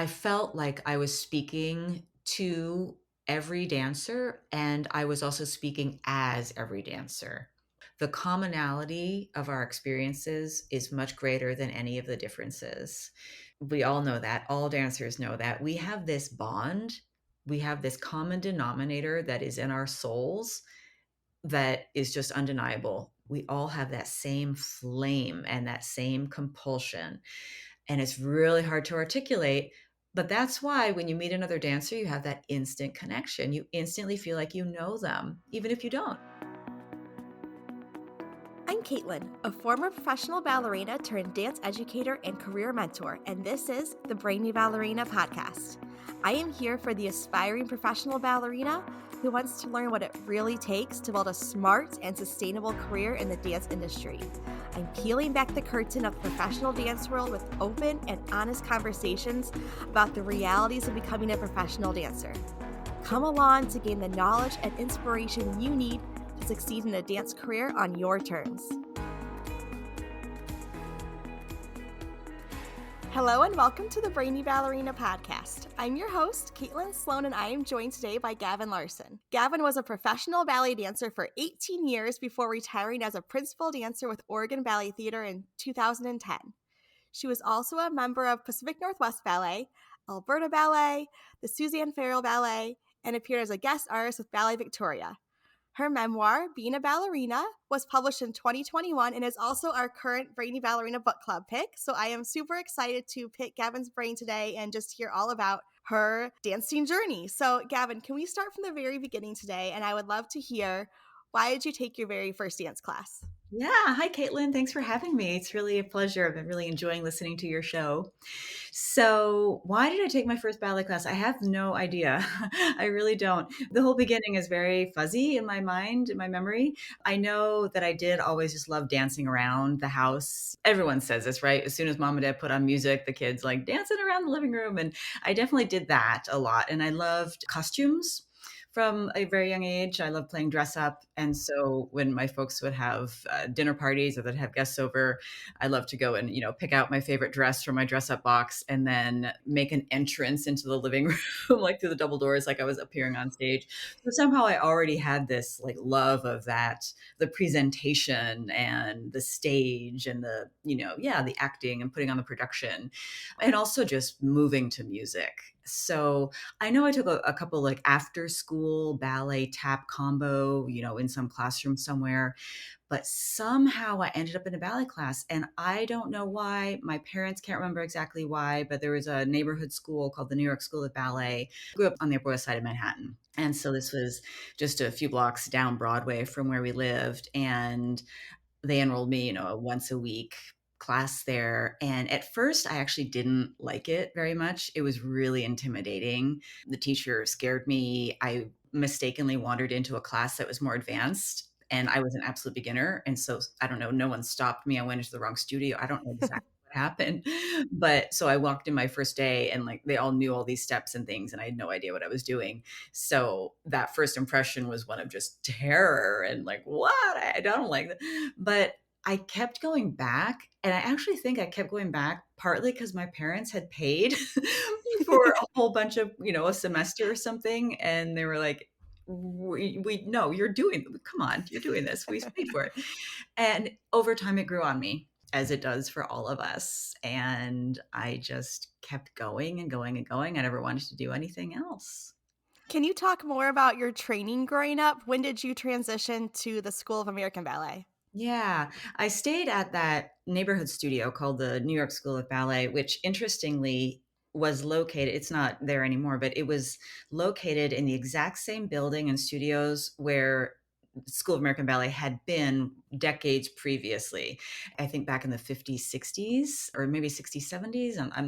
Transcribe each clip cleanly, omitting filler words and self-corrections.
I felt like I was speaking to every dancer, and I was also speaking as every dancer. The commonality of our experiences is much greater than any of the differences. We all know that. All dancers know that. We have this bond. We have this common denominator that is in our souls that is just undeniable. We all have that same flame and that same compulsion. And it's really hard to articulate. But that's why when you meet another dancer, you have that instant connection. You instantly feel like you know them, even if you don't. I'm Caitlin, a former professional ballerina turned dance educator and career mentor, and this is the Brainy Ballerina podcast. I am here for the aspiring professional ballerina who wants to learn what it really takes to build a smart and sustainable career in the dance industry. I'm peeling back the curtain of the professional dance world with open and honest conversations about the realities of becoming a professional dancer. Come along to gain the knowledge and inspiration you need to succeed in a dance career on your terms. Hello and welcome to the Brainy Ballerina podcast. I'm your host, Caitlin Sloan, and I am joined today by Gavin Larsen. Gavin was a professional ballet dancer for 18 years before retiring as a principal dancer with Oregon Ballet Theatre in 2010. She was also a member of Pacific Northwest Ballet, Alberta Ballet, the Suzanne Farrell Ballet, and appeared as a guest artist with Ballet Victoria. Her memoir, Being a Ballerina, was published in 2021 and is also our current Brainy Ballerina Book Club pick. So I am super excited to pick Gavin's brain today and just hear all about her dancing journey. So Gavin, can we start from the very beginning today? And I would love to hear, why did you take your very first dance class? Yeah. Hi, Caitlin. Thanks for having me. It's really a pleasure. I've been really enjoying listening to your show. So, why did I take my first ballet class? I have no idea. I really don't. The whole beginning is very fuzzy in my mind, in my memory. I know that I did always just love dancing around the house. Everyone says this, right? As soon as mom and dad put on music, the kids like dancing around the living room. And I definitely did that a lot. And I loved costumes. From a very young age, I loved playing dress up. And so when my folks would have dinner parties or they'd have guests over, I love to go and, pick out my favorite dress from my dress up box and then make an entrance into the living room, like through the double doors, like I was appearing on stage. So somehow I already had this like love of that, the presentation and the stage and the acting and putting on the production and also just moving to music. So I know I took a couple like after school ballet tap combo, in some classroom somewhere, but somehow I ended up in a ballet class and I don't know why. My parents can't remember exactly why, but there was a neighborhood school called the New York School of Ballet. I grew up on the Upper West Side of Manhattan. And so this was just a few blocks down Broadway from where we lived. And they enrolled me, a once a week class there. And at first, I actually didn't like it very much. It was really intimidating. The teacher scared me. I mistakenly wandered into a class that was more advanced. And I was an absolute beginner. And so I don't know, no one stopped me. I went into the wrong studio. I don't know exactly what happened. But so I walked in my first day and like they all knew all these steps and things. And I had no idea what I was doing. So that first impression was one of just terror and like, what? I don't like that. But I kept going back, and I actually think I kept going back partly because my parents had paid for a whole bunch of, a semester or something, and they were like, "We no, you're doing. Come on, you're doing this. We paid for it." And over time, it grew on me, as it does for all of us, and I just kept going and going and going. I never wanted to do anything else. Can you talk more about your training growing up? When did you transition to the School of American Ballet? Yeah, I stayed at that neighborhood studio called the New York School of Ballet, which interestingly was located, it's not there anymore, but it was located in the exact same building and studios where School of American Ballet had been decades previously. I think back in the 50s, 60s, or maybe 60s, 70s. I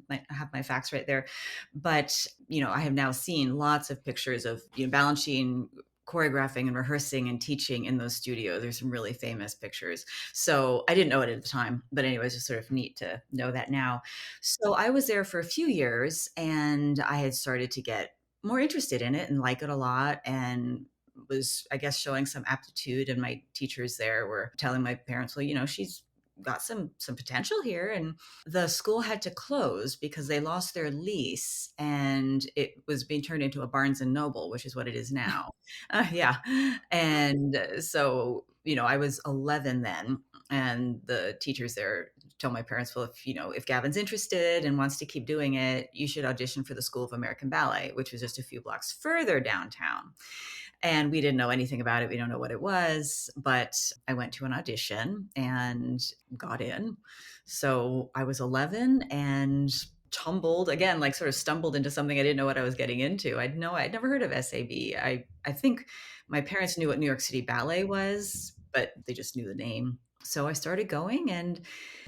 might have my facts right there. But, I have now seen lots of pictures of, Balanchine choreographing and rehearsing and teaching in those studios. There's some really famous pictures. So I didn't know it at the time, but anyway, it's just sort of neat to know that now. So I was there for a few years and I had started to get more interested in it and like it a lot and was, I guess, showing some aptitude. And my teachers there were telling my parents, well, she's got some potential here. And the school had to close because they lost their lease and it was being turned into a Barnes and Noble, which is what it is now. Yeah. And so, I was 11 then, and the teachers there told my parents, well, if Gavin's interested and wants to keep doing it, you should audition for the School of American Ballet, which was just a few blocks further downtown. And we didn't know anything about it. We don't know what it was, but I went to an audition and got in. So I was 11 and tumbled again, like sort of stumbled into something I didn't know what I was getting into. I'd never heard of SAB. I think my parents knew what New York City Ballet was, but they just knew the name. So I started going, and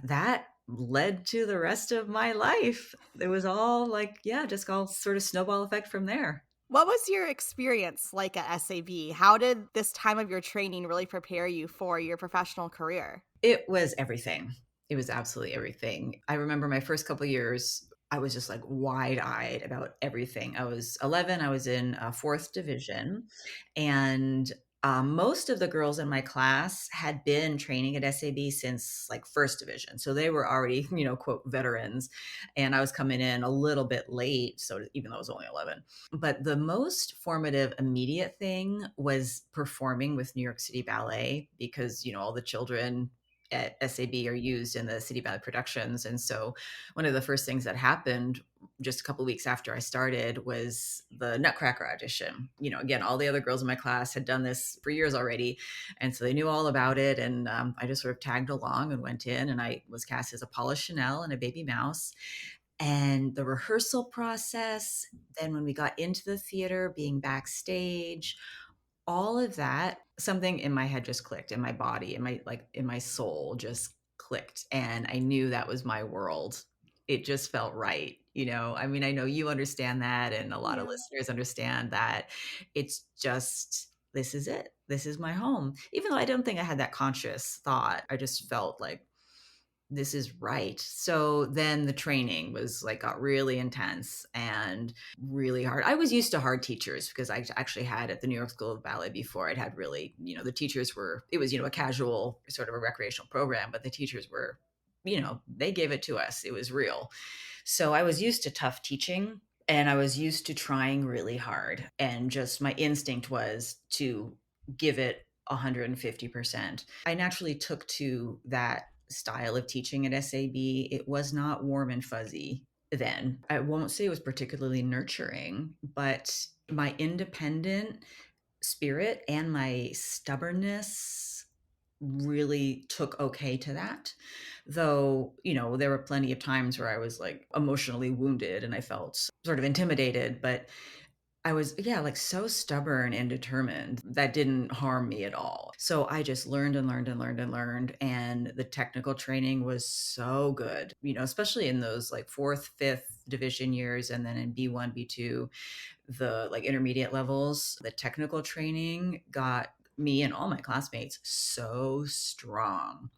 that led to the rest of my life. It was all like, yeah, just all sort of snowball effect from there. What was your experience like at SAB? How did this time of your training really prepare you for your professional career? It was everything. It was absolutely everything. I remember my first couple years, I was just like wide-eyed about everything. I was 11, I was in 4th division, and most of the girls in my class had been training at SAB since like 1st division. So they were already, quote, veterans. And I was coming in a little bit late. So even though I was only 11, but the most formative immediate thing was performing with New York City Ballet because, all the children at SAB are used in the City Ballet productions. And so one of the first things that happened just a couple of weeks after I started was the Nutcracker audition. Again, all the other girls in my class had done this for years already. And so they knew all about it. And I just sort of tagged along and went in, and I was cast as a Paula Chanel and a baby mouse. And the rehearsal process, then when we got into the theater, being backstage, all of that, something in my head just clicked, in my body, in my soul just clicked, and I knew that was my world. It just felt right, I mean, I know you understand that, and a lot of Yeah. listeners understand that. It's just, this is it. This is my home. Even though I don't think I had that conscious thought, I just felt like this is right. So then the training was like got really intense and really hard. I was used to hard teachers because I actually had at the New York School of Ballet before. I'd had really, the teachers were, it was, a casual sort of a recreational program, but the teachers were, they gave it to us. It was real. So I was used to tough teaching, and I was used to trying really hard. And just my instinct was to give it 150%. I naturally took to that style of teaching at SAB. It was not warm and fuzzy then. I won't say it was particularly nurturing, but my independent spirit and my stubbornness really took okay to that. Though, there were plenty of times where I was like emotionally wounded and I felt sort of intimidated, but I was, yeah, like so stubborn and determined that didn't harm me at all. So I just learned and learned and learned and learned. And the technical training was so good, especially in those like 4th, 5th division years. And then in B1, B2, the like intermediate levels, the technical training got me and all my classmates so strong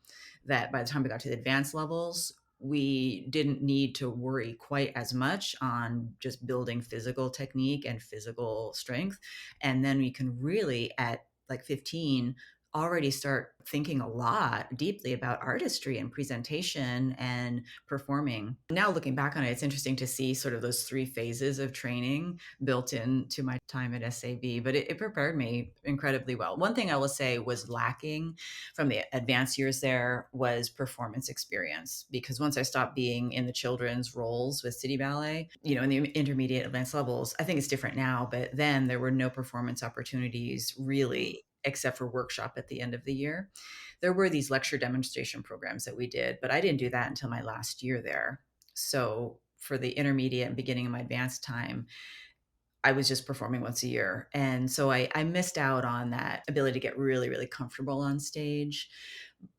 that by the time we got to the advanced levels, we didn't need to worry quite as much on just building physical technique and physical strength. And then we can really, at like 15, already start thinking a lot deeply about artistry and presentation and performing. Now looking back on it, it's interesting to see sort of those 3 phases of training built into my time at SAB, but it prepared me incredibly well. One thing I will say was lacking from the advanced years there was performance experience, because once I stopped being in the children's roles with City Ballet, in the intermediate advanced levels, I think it's different now, but then there were no performance opportunities really except for workshop at the end of the year. There were these lecture demonstration programs that we did, but I didn't do that until my last year there. So for the intermediate and beginning of my advanced time, I was just performing once a year. And so I missed out on that ability to get really, really comfortable on stage,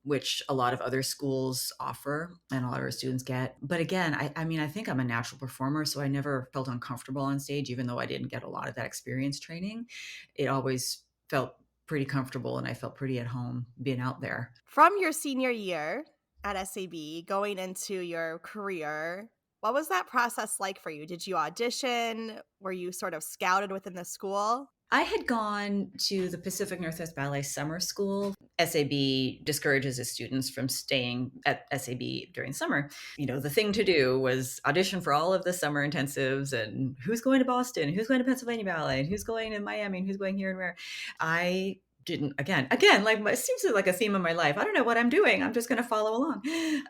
which a lot of other schools offer and a lot of our students get. But again, I mean, I think I'm a natural performer, so I never felt uncomfortable on stage, even though I didn't get a lot of that experience training. It always felt pretty comfortable, and I felt pretty at home being out there. From your senior year at SAB going into your career, what was that process like for you? Did you audition? Were you sort of scouted within the school? I had gone to the Pacific Northwest Ballet summer school. SAB discourages its students from staying at SAB during summer. The thing to do was audition for all of the summer intensives and who's going to Boston, who's going to Pennsylvania Ballet, and who's going to Miami, and who's going here and where. I didn't again like it seems like a theme of my life. I don't know what I'm doing. I'm just going to follow along.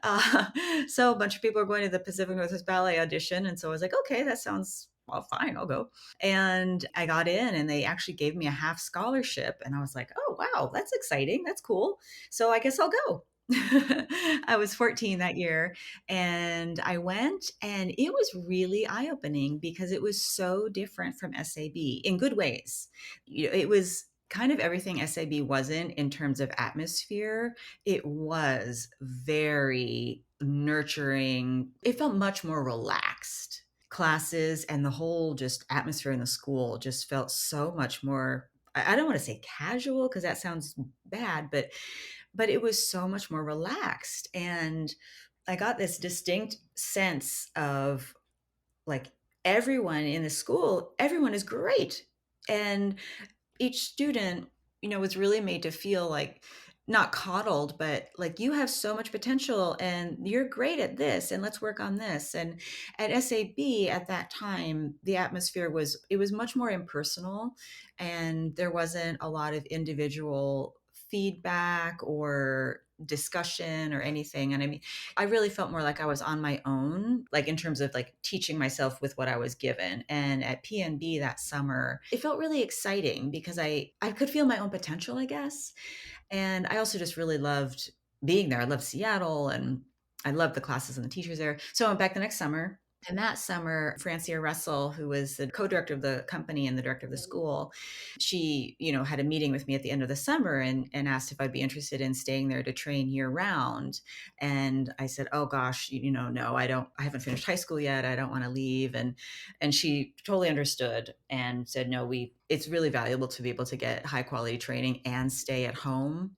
Uh, so a bunch of people are going to the Pacific Northwest Ballet audition, and so I was like, okay, that sounds well, fine, I'll go. And I got in and they actually gave me a half scholarship. And I was like, oh, wow, that's exciting. That's cool. So I guess I'll go. I was 14 that year and I went and it was really eye opening because it was so different from SAB in good ways. It was kind of everything SAB wasn't in terms of atmosphere. It was very nurturing. It felt much more relaxed classes and the whole just atmosphere in the school just felt so much more I don't want to say casual because that sounds bad, but it was so much more relaxed and I got this distinct sense of like everyone in the school, everyone is great. And each student, was really made to feel like not coddled, but like you have so much potential and you're great at this and let's work on this. And at SAB at that time, the atmosphere it was much more impersonal and there wasn't a lot of individual feedback or discussion or anything. And I mean, I really felt more like I was on my own, like in terms of like teaching myself with what I was given. And at PNB that summer, it felt really exciting because I could feel my own potential, I guess. And I also just really loved being there. I loved Seattle and I loved the classes and the teachers there. So I went back the next summer. And that summer, Francia Russell, who was the co-director of the company and the director of the school, she, had a meeting with me at the end of the summer and asked if I'd be interested in staying there to train year round. And I said, oh gosh, no, I haven't finished high school yet. I don't want to leave. And she totally understood and said, no, it's really valuable to be able to get high quality training and stay at home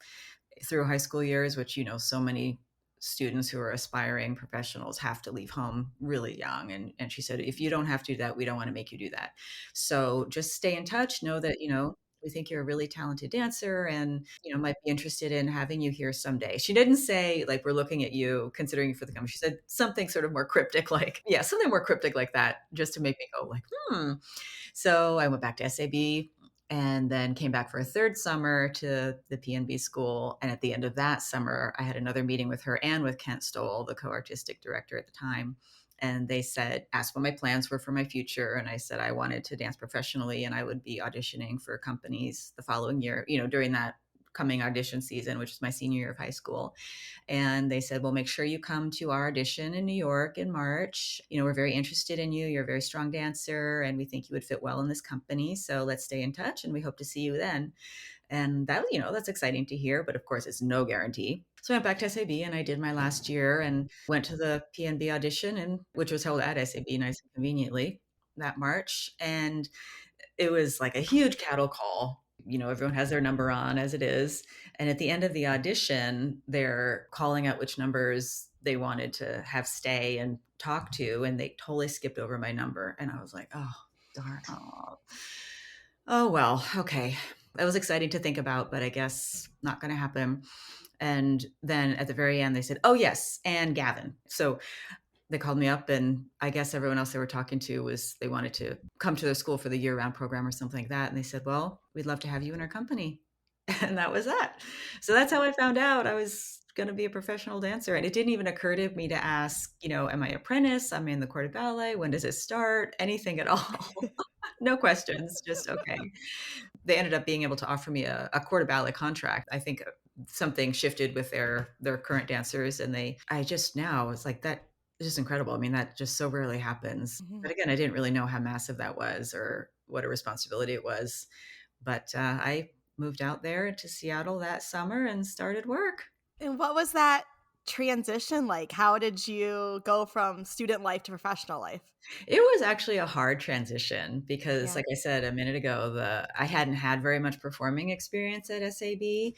through high school years, which, so many students who are aspiring professionals have to leave home really young. And she said, if you don't have to do that, we don't want to make you do that. So just stay in touch, know that, we think you're a really talented dancer and, might be interested in having you here someday. She didn't say like, we're looking at you, considering you for the company. She said something sort of more cryptic, like, yeah, something more cryptic like that, just to make me go like, hmm. So I went back to SAB and then came back for a third summer to the PNB school. And at the end of that summer, I had another meeting with her and with Kent Stoll, the co-artistic director at the time. And they asked what my plans were for my future. And I said I wanted to dance professionally and I would be auditioning for companies the following year, during that coming audition season, which was my senior year of high school. And they said, well, make sure you come to our audition in New York in March. We're very interested in you. You're a very strong dancer and we think you would fit well in this company. So let's stay in touch and we hope to see you then. And that, that's exciting to hear, but of course it's no guarantee. So I went back to SAB and I did my last year and went to the PNB audition and which was held at SAB nice and conveniently that March. And it was like a huge cattle call. Everyone has their number on as it is. And at the end of the audition, they're calling out which numbers they wanted to have stay and talk to. And they totally skipped over my number. And I was like, oh, darn. Oh, well, okay. That was exciting to think about, but I guess not going to happen. And then at the very end, they said, oh, yes, and Gavin. So they called me up and I guess everyone else they were talking to was they wanted to come to their school for the year-round program or something like that. And they said, well, we'd love to have you in our company. And that was that. So that's how I found out I was going to be a professional dancer. And it didn't even occur to me to ask, am I apprentice? I'm in the Court of Ballet. When does it start? Anything at all. No questions. Just, okay. They ended up being able to offer me a Court of Ballet contract. I think something shifted with their current dancers. And I just now, it's like that. It's just incredible. I mean, that just so rarely happens. Mhm. But again, I didn't really know how massive that was or what a responsibility it was. But I moved out there to Seattle that summer and started work. And what was that transition like? How did you go from student life to professional life? It was actually a hard transition because, Yeah. like I said a minute ago, I hadn't had very much performing experience at SAB.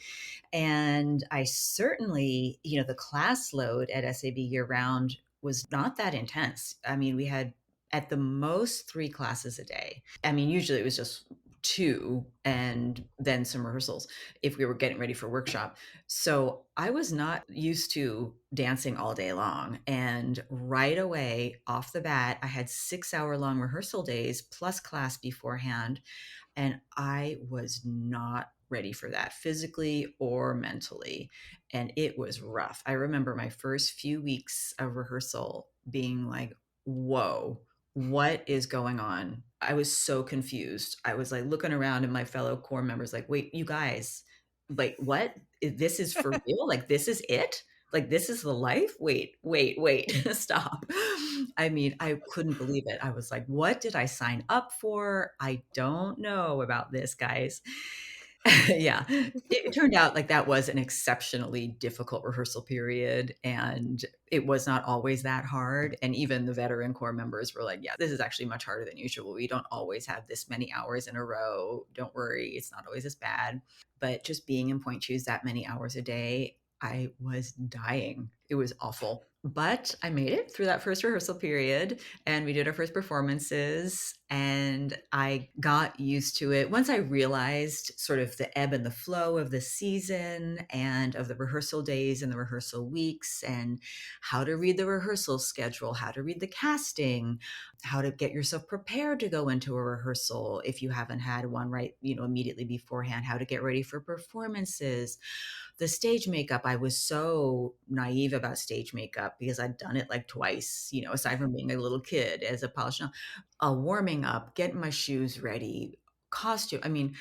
And I certainly, the class load at SAB year round was not that intense. I mean, we had at the most 3 classes a day. I mean, usually it was just 2 and then some rehearsals if we were getting ready for workshop. So I was not used to dancing all day long. And right away, off the bat, I had 6-hour long rehearsal days plus class beforehand. And I was not ready for that physically or mentally. And it was rough. I remember my first few weeks of rehearsal being like, whoa, what is going on? I was so confused. I was like looking around and my fellow core members, like, wait, you guys, like, what? This is for real? Like, this is it? Like, this is the life? Wait, wait, wait, stop. I mean, I couldn't believe it. I was like, what did I sign up for? I don't know about this, guys. Yeah. It turned out like that was an exceptionally difficult rehearsal period, and it was not always that hard. And even the veteran core members were like, yeah, this is actually much harder than usual. We don't always have this many hours in a row. Don't worry, it's not always as bad. But just being in point shoes that many hours a day, I was dying. It was awful. But I made it through that first rehearsal period and we did our first performances and I got used to it. Once I realized sort of the ebb and the flow of the season and of the rehearsal days and the rehearsal weeks and how to read the rehearsal schedule, how to read the casting, how to get yourself prepared to go into a rehearsal if you haven't had one right, immediately beforehand, how to get ready for performances, the stage makeup, I was so naive about stage makeup because I'd done it like twice, aside from being a little kid as a polished, warming up, getting my shoes ready, costume. I mean,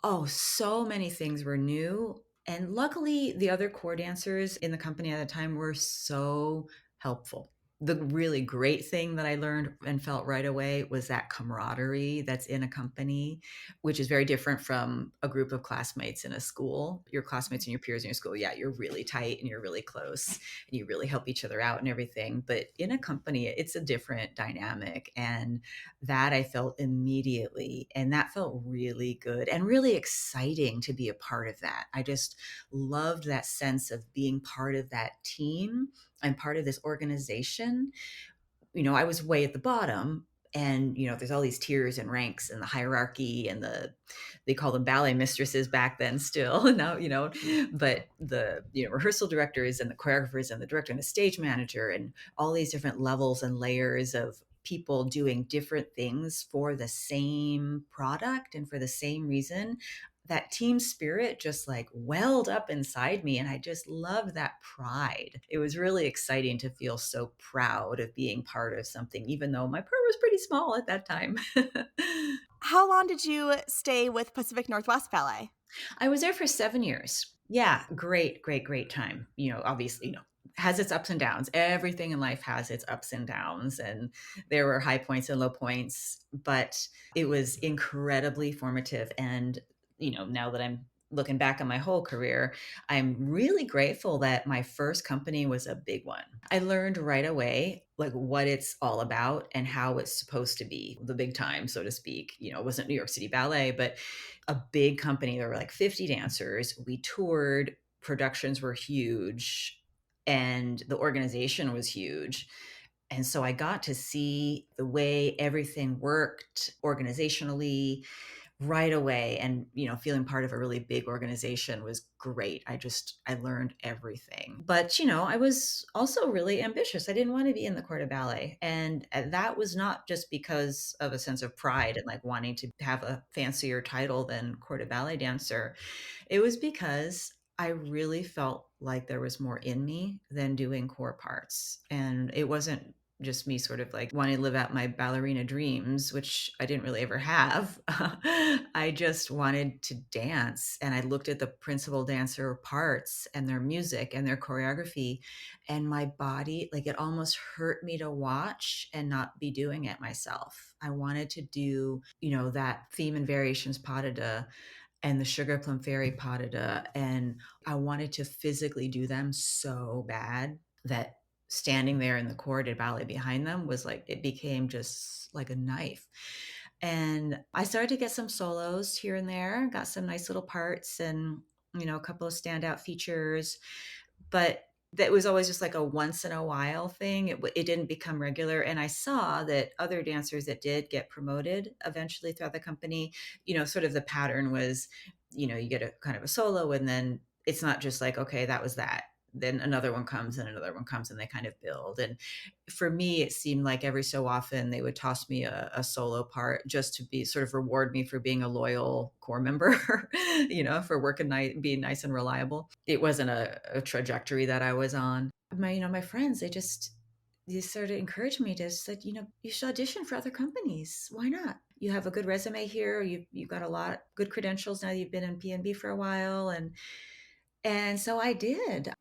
oh, so many things were new. And luckily, the other core dancers in the company at the time were so helpful. The really great thing that I learned and felt right away was that camaraderie that's in a company, which is very different from a group of classmates in a school. Your classmates and your peers in your school, yeah, you're really tight and you're really close and you really help each other out and everything. But in a company, it's a different dynamic. And that I felt immediately, and that felt really good and really exciting to be a part of that. I just loved that sense of being part of that team and part of this organization. I was way at the bottom and there's all these tiers and ranks and the hierarchy and they call them ballet mistresses back then still now, but the rehearsal directors and the choreographers and the director and the stage manager and all these different levels and layers of people doing different things for the same product and for the same reason. That team spirit just like welled up inside me and I just loved that pride. It was really exciting to feel so proud of being part of something even though my part was pretty small at that time. How long did you stay with Pacific Northwest Ballet? I was there for 7 years. Yeah, great, great, great time. Obviously, has its ups and downs. Everything in life has its ups and downs, and there were high points and low points, but it was incredibly formative. And, now that I'm looking back on my whole career, I'm really grateful that my first company was a big one. I learned right away like what it's all about and how it's supposed to be, the big time, so to speak. It wasn't New York City Ballet, but a big company. There were like 50 dancers. We toured, productions were huge, and the organization was huge. And so I got to see the way everything worked organizationally right away. And, feeling part of a really big organization was great. I learned everything. But, I was also really ambitious. I didn't want to be in the corps de ballet. And that was not just because of a sense of pride and like wanting to have a fancier title than corps de ballet dancer. It was because I really felt like there was more in me than doing core parts. And it wasn't just me sort of like wanting to live out my ballerina dreams, which I didn't really ever have. I just wanted to dance. And I looked at the principal dancer parts and their music and their choreography, and my body, like it almost hurt me to watch and not be doing it myself. I wanted to do, that theme and variations pas de deux and the Sugar Plum Fairy pas de deux, and I wanted to physically do them so bad that standing there in the corps de ballet behind them was like it became just like a knife. And I started to get some solos here and there, got some nice little parts and, a couple of standout features, but That was always just like a once in a while thing. It didn't become regular, and I saw that other dancers that did get promoted eventually throughout the company, sort of the pattern was, you get a kind of a solo, and then it's not just like, okay, that was that. Then another one comes and another one comes and they kind of build. And for me, it seemed like every so often they would toss me a solo part just to be sort of reward me for being a loyal core member, for working night, being nice and reliable. It wasn't a trajectory that I was on. My friends, they sort of encouraged me to said, you should audition for other companies. Why not? You have a good resume here. You've got a lot good credentials now. You've been in PNB for a while, and so I did.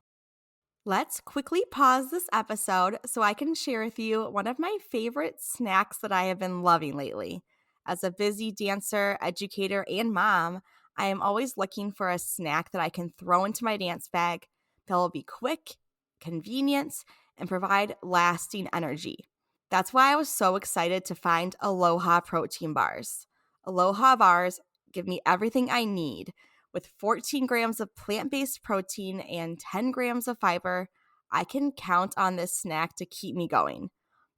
Let's quickly pause this episode so I can share with you one of my favorite snacks that I have been loving lately. As a busy dancer, educator, and mom, I am always looking for a snack that I can throw into my dance bag that will be quick, convenient, and provide lasting energy. That's why I was so excited to find Aloha protein bars. Aloha bars give me everything I need with 14 grams of plant based protein and 10 grams of fiber. I can count on this snack to keep me going.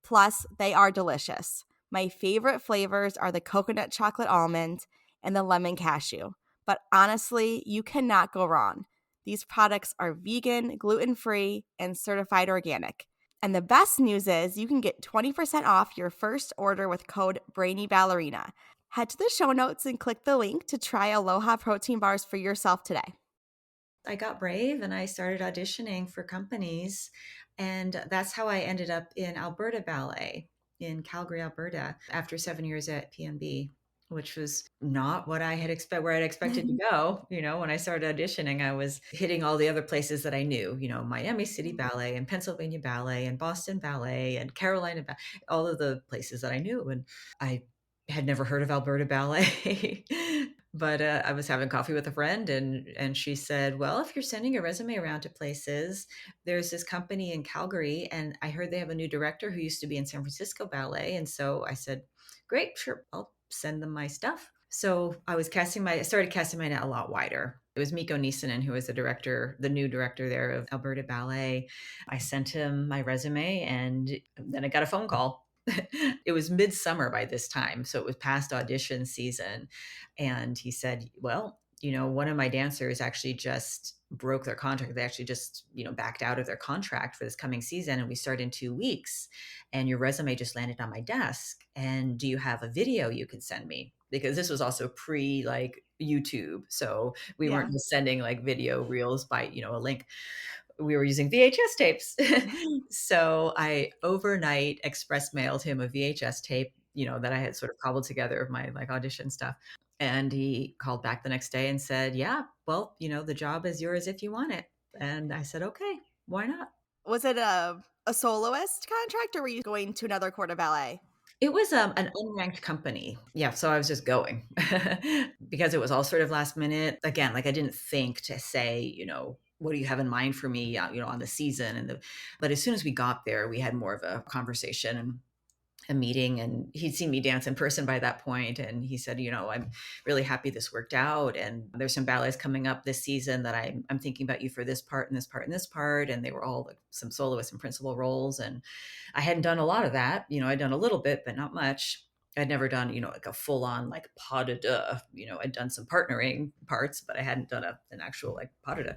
Plus, they are delicious. My favorite flavors are the coconut chocolate almond and the lemon cashew. But honestly, you cannot go wrong. These products are vegan, gluten free, and certified organic. And the best news is you can get 20% off your first order with code Brainy Ballerina. Head to the show notes and click the link to try Aloha protein bars for yourself today. I got brave and I started auditioning for companies. And that's how I ended up in Alberta Ballet in Calgary, Alberta, after 7 years at PNB, which was not what I had where I'd expected to go. When I started auditioning, I was hitting all the other places that I knew, Miami City Ballet and Pennsylvania Ballet and Boston Ballet and Carolina Ballet, all of the places that I knew. And I had never heard of Alberta Ballet. But I was having coffee with a friend, and she said, "Well, if you're sending your resume around to places, there's this company in Calgary, and I heard they have a new director who used to be in San Francisco Ballet." And so I said, "Great, sure, I'll send them my stuff." So I started casting my net a lot wider. It was Mikko Nisanen who was the new director there of Alberta Ballet. I sent him my resume, and then I got a phone call. It was midsummer by this time, so it was past audition season. And he said, "Well, one of my dancers actually just broke their contract. They actually just, backed out of their contract for this coming season. And we start in 2 weeks. And your resume just landed on my desk. And do you have a video you can send me?" Because this was also pre like YouTube. So we weren't Yeah. just sending like video reels by, a link. We were using VHS tapes. So I overnight express mailed him a VHS tape, that I had sort of cobbled together of my like audition stuff. And he called back the next day and said, "Yeah, well, the job is yours if you want it." And I said, "Okay, why not?" Was it a soloist contract or were you going to another court of ballet? It was an unranked company. Yeah, so I was just going because it was all sort of last minute. Again, like I didn't think to say, what do you have in mind for me, on the season but as soon as we got there, we had more of a conversation and a meeting, and he'd seen me dance in person by that point, and he said, "I'm really happy this worked out, and there's some ballets coming up this season that I'm thinking about you for this part and this part and this part." And they were all like some soloists and principal roles, and I hadn't done a lot of that. I'd done a little bit but not much. I'd never done, like a full on like pas de deux. I'd done some partnering parts, but I hadn't done an actual like pas de deux.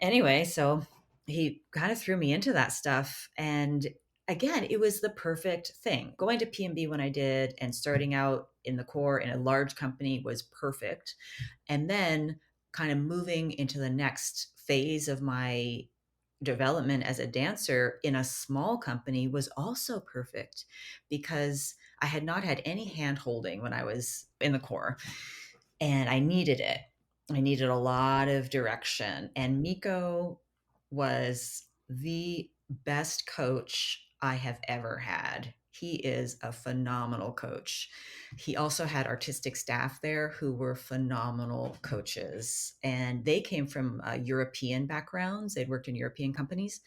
Anyway, so he kind of threw me into that stuff. And again, it was the perfect thing. Going to PMB when I did and starting out in the core in a large company was perfect. And then kind of moving into the next phase of my development as a dancer in a small company was also perfect because I had not had any hand holding when I was in the core, and I needed it. I needed a lot of direction. And Miko was the best coach I have ever had. He is a phenomenal coach. He also had artistic staff there who were phenomenal coaches. And they came from European backgrounds. They'd worked in European companies.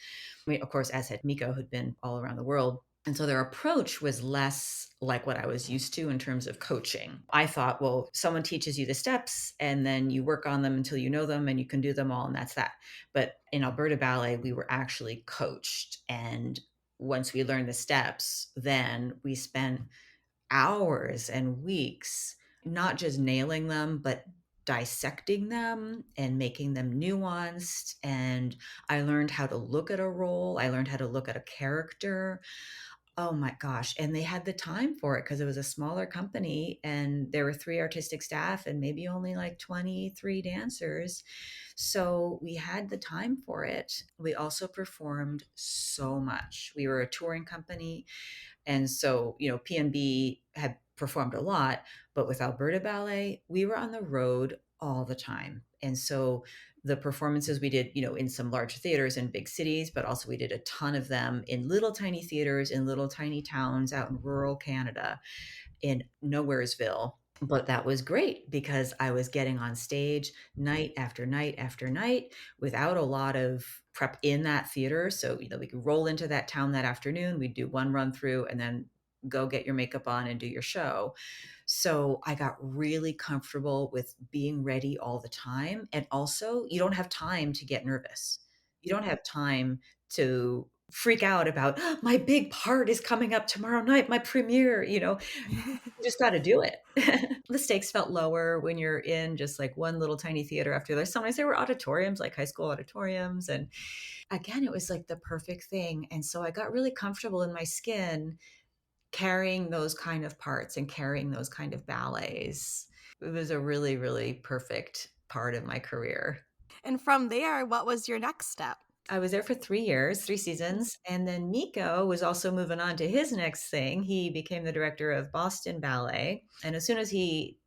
I mean, of course, as had Miko, who'd been all around the world. And so their approach was less like what I was used to in terms of coaching. I thought, well, someone teaches you the steps and then you work on them until you know them and you can do them all, and that's that. But in Alberta Ballet, we were actually coached. And once we learned the steps, then we spent hours and weeks not just nailing them, but dissecting them and making them nuanced. And I learned how to look at a role, I learned how to look at a character. Oh my gosh, and they had the time for it because it was a smaller company and there were 3 artistic staff and maybe only like 23 dancers. So we had the time for it. We also performed so much. We were a touring company, and so, PNB had performed a lot, but with Alberta Ballet, we were on the road all the time. And so the performances we did, in some large theaters in big cities, but also we did a ton of them in little tiny theaters in little tiny towns out in rural Canada in Nowheresville. But that was great because I was getting on stage night after night after night without a lot of prep in that theater. So, we could roll into that town that afternoon, we'd do one run through and then go get your makeup on and do your show. So I got really comfortable with being ready all the time. And also, you don't have time to get nervous. You don't have time to freak out about, "Oh, my big part is coming up tomorrow night, my premiere, you just got to do it." The stakes felt lower when you're in just like one little tiny theater after the other. Sometimes there were auditoriums, like high school auditoriums. And again, it was like the perfect thing. And so I got really comfortable in my skin carrying those kind of parts and carrying those kind of ballets. It was a really, really perfect part of my career. And from there, what was your next step? I was there for 3 years, 3 seasons, and then Miko was also moving on to his next thing. He became the director of Boston Ballet, and as soon as he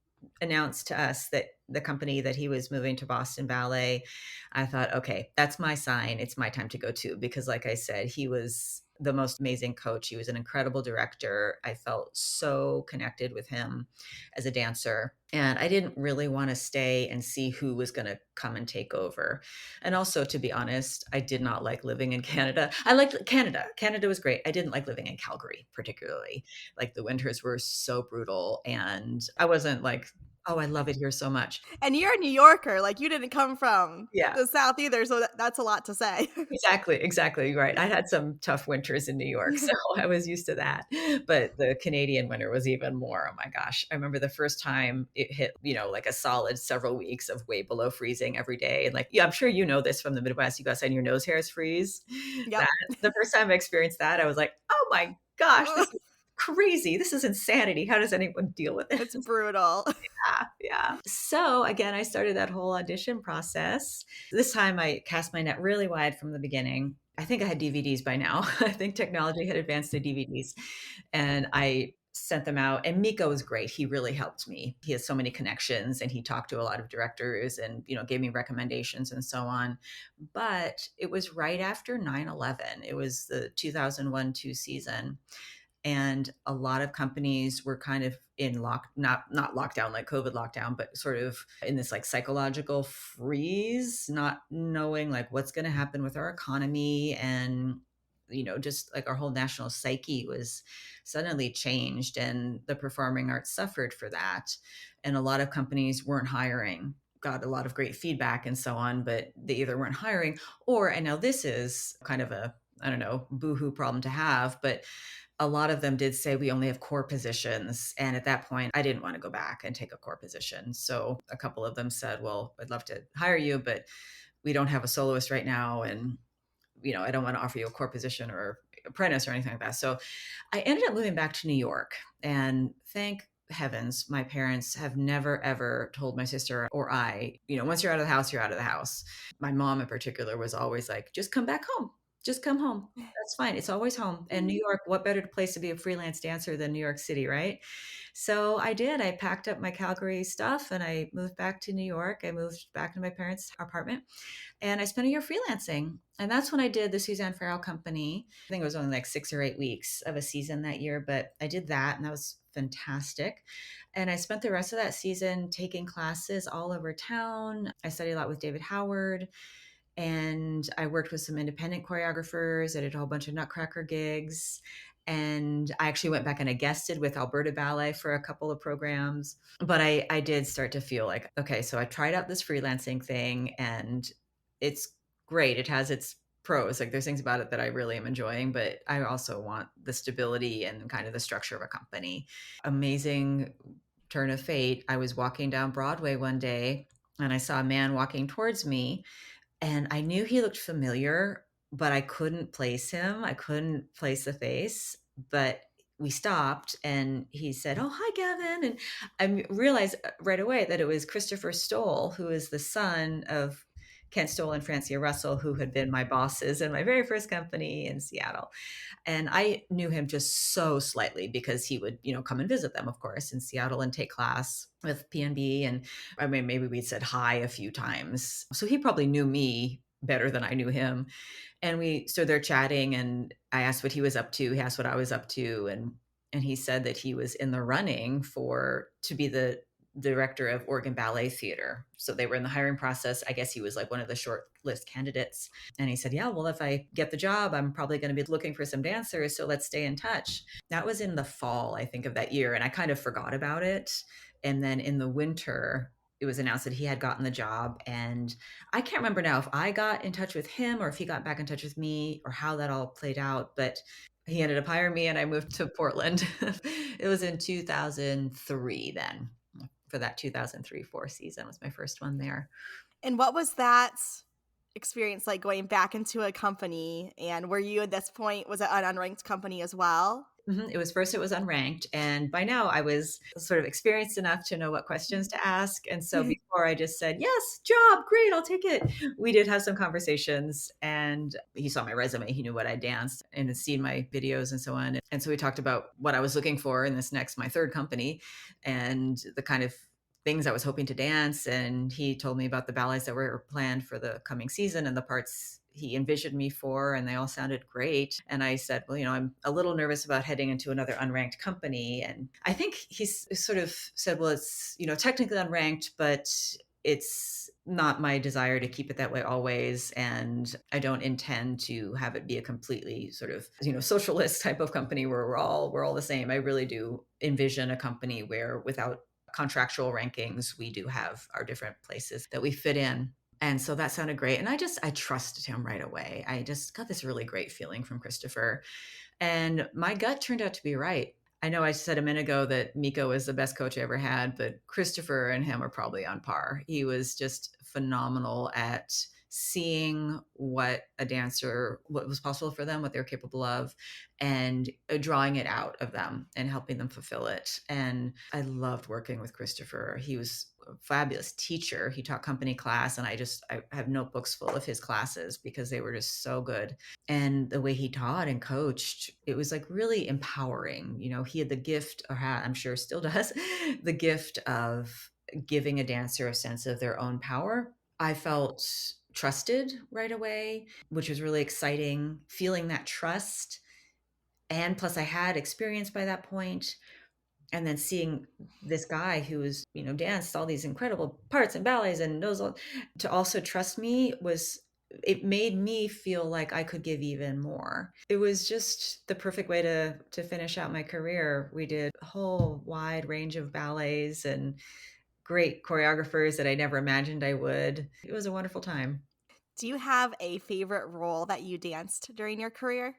announced to us that the company that he was moving to Boston Ballet, I thought, "Okay, that's my sign. It's my time to go too," because like I said, he was the most amazing coach. He was an incredible director. I felt so connected with him as a dancer, and I didn't really wanna stay and see who was gonna come and take over. And also, to be honest, I did not like living in Canada. I liked Canada. Canada was great. I didn't like living in Calgary particularly. Like, the winters were so brutal, and I wasn't like, "Oh, I love it here so much." And you're a New Yorker, like, you didn't come from Yeah. the South either, so that's a lot to say. Exactly, exactly, right. I had some tough winters in New York, so I was used to that, but the Canadian winter was even more. Oh my gosh. I remember the first time it hit, like a solid several weeks of way below freezing every day, and, like, yeah, I'm sure you know this from the Midwest, you go outside and your nose hairs freeze. Yep. That the first time I experienced that, I was like, "Oh my gosh, this is crazy. This is insanity. How does anyone deal with It's this?" brutal. Yeah, yeah. So again, I started that whole audition process. This time I cast my net really wide from the beginning. I think I had DVDs by now. I think technology had advanced to DVDs. And I sent them out. And Miko was great. He really helped me. He has so many connections and he talked to a lot of directors and, gave me recommendations and so on. But it was right after 9/11. It was the 2001 2 season, and a lot of companies were kind of in not lockdown like COVID lockdown, but sort of in this like psychological freeze, not knowing like what's going to happen with our economy. And just like our whole national psyche was suddenly changed, and the performing arts suffered for that. And a lot of companies weren't hiring, got a lot of great feedback and so on, but they either weren't hiring, or, and now this is kind of a, I don't know, boohoo problem to have, but a lot of them did say we only have core positions. And at that point, I didn't want to go back and take a core position. So a couple of them said, "Well, I'd love to hire you, but we don't have a soloist right now. And, I don't want to offer you a core position or apprentice or anything like that." So I ended up moving back to New York. And thank heavens, my parents have never, ever told my sister or I, once you're out of the house, you're out of the house. My mom in particular was always like, "Just come back home. Just come home. That's fine. It's always home." And New York, what better place to be a freelance dancer than New York City, right? So I did. I packed up my Calgary stuff and I moved back to New York. I moved back to my parents' apartment and I spent a year freelancing. And that's when I did the Suzanne Farrell Company. I think it was only like 6 or 8 weeks of a season that year, but I did that and that was fantastic. And I spent the rest of that season taking classes all over town. I studied a lot with David Howard, and I worked with some independent choreographers. I did a whole bunch of Nutcracker gigs. And I actually went back and I guested with Alberta Ballet for a couple of programs. But I did start to feel like, okay, so I tried out this freelancing thing and it's great. It has its pros. Like there's things about it that I really am enjoying, but I also want the stability and kind of the structure of a company. Amazing turn of fate. I was walking down Broadway one day and I saw a man walking towards me and I knew he looked familiar, but I couldn't place him. I couldn't place the face, but we stopped and he said, "Oh, hi, Gavin." And realized right away that it was Christopher Stoll, who is the son of Kent Stoll and Francia Russell, who had been my bosses in my very first company in Seattle. And I knew him just so slightly because he would, come and visit them, of course, in Seattle and take class with PNB. And I mean, maybe we'd said hi a few times. So he probably knew me better than I knew him. And we stood there chatting and I asked what he was up to. He asked what I was up to. And he said that he was in the running to be the director of Oregon Ballet Theatre. So they were in the hiring process. I guess he was like one of the short list candidates. And he said, "Yeah, well, if I get the job, I'm probably going to be looking for some dancers. So let's stay in touch." That was in the fall, I think, of that year. And I kind of forgot about it. And then in the winter, it was announced that he had gotten the job. And I can't remember now if I got in touch with him or if he got back in touch with me or how that all played out. But he ended up hiring me and I moved to Portland. It was in 2003 then. For that 2003-4 season was my first one there. And what was that experience like going back into a company? And were you at this point, was it an unranked company as well? It was unranked. And by now I was sort of experienced enough to know what questions to ask. And so before I just said, "Yes, job, great, I'll take it." We did have some conversations and he saw my resume. He knew what I danced and had seen my videos and so on. And so we talked about what I was looking for in my third company and the kind of things I was hoping to dance. And he told me about the ballets that were planned for the coming season and the parts he envisioned me for, and they all sounded great. And I said, "Well, I'm a little nervous about heading into another unranked company." And I think he's sort of said, "Well, it's, technically unranked, but it's not my desire to keep it that way always. And I don't intend to have it be a completely sort of, socialist type of company where we're all the same. I really do envision a company where without contractual rankings, we do have our different places that we fit in." And so that sounded great. And I trusted him right away. I just got this really great feeling from Christopher. And my gut turned out to be right. I know I said a minute ago that Miko was the best coach I ever had, but Christopher and him are probably on par. He was just phenomenal at seeing what was possible for them, what they're capable of, and drawing it out of them and helping them fulfill it. And I loved working with Christopher. He was a fabulous teacher. He taught company class, and I have notebooks full of his classes because they were just so good. And the way he taught and coached, it was like really empowering. He had the gift, or I'm sure still does, the gift of giving a dancer a sense of their own power. I felt trusted right away, which was really exciting, feeling that trust. And plus, I had experience by that point. And then seeing this guy who was, danced all these incredible parts and ballets and knows all, to also trust me it made me feel like I could give even more. It was just the perfect way to finish out my career. We did a whole wide range of ballets and great choreographers that I never imagined I would. It was a wonderful time. Do you have a favorite role that you danced during your career?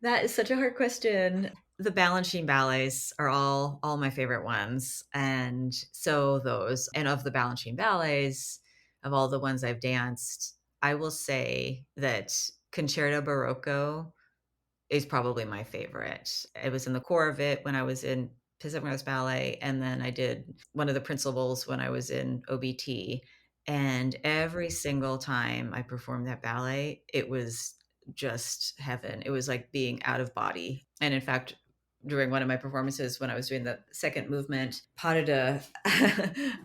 That is such a hard question. The Balanchine ballets are all my favorite ones. And so those, and of the Balanchine ballets, of all the ones I've danced, I will say that Concerto Barocco is probably my favorite. I was in the core of it when I was in Pacific Northwest Ballet, and then I did one of the principals when I was in OBT. And every single time I performed that ballet, it was just heaven. It was like being out of body. And in fact, during one of my performances when I was doing the second movement, pas de deux,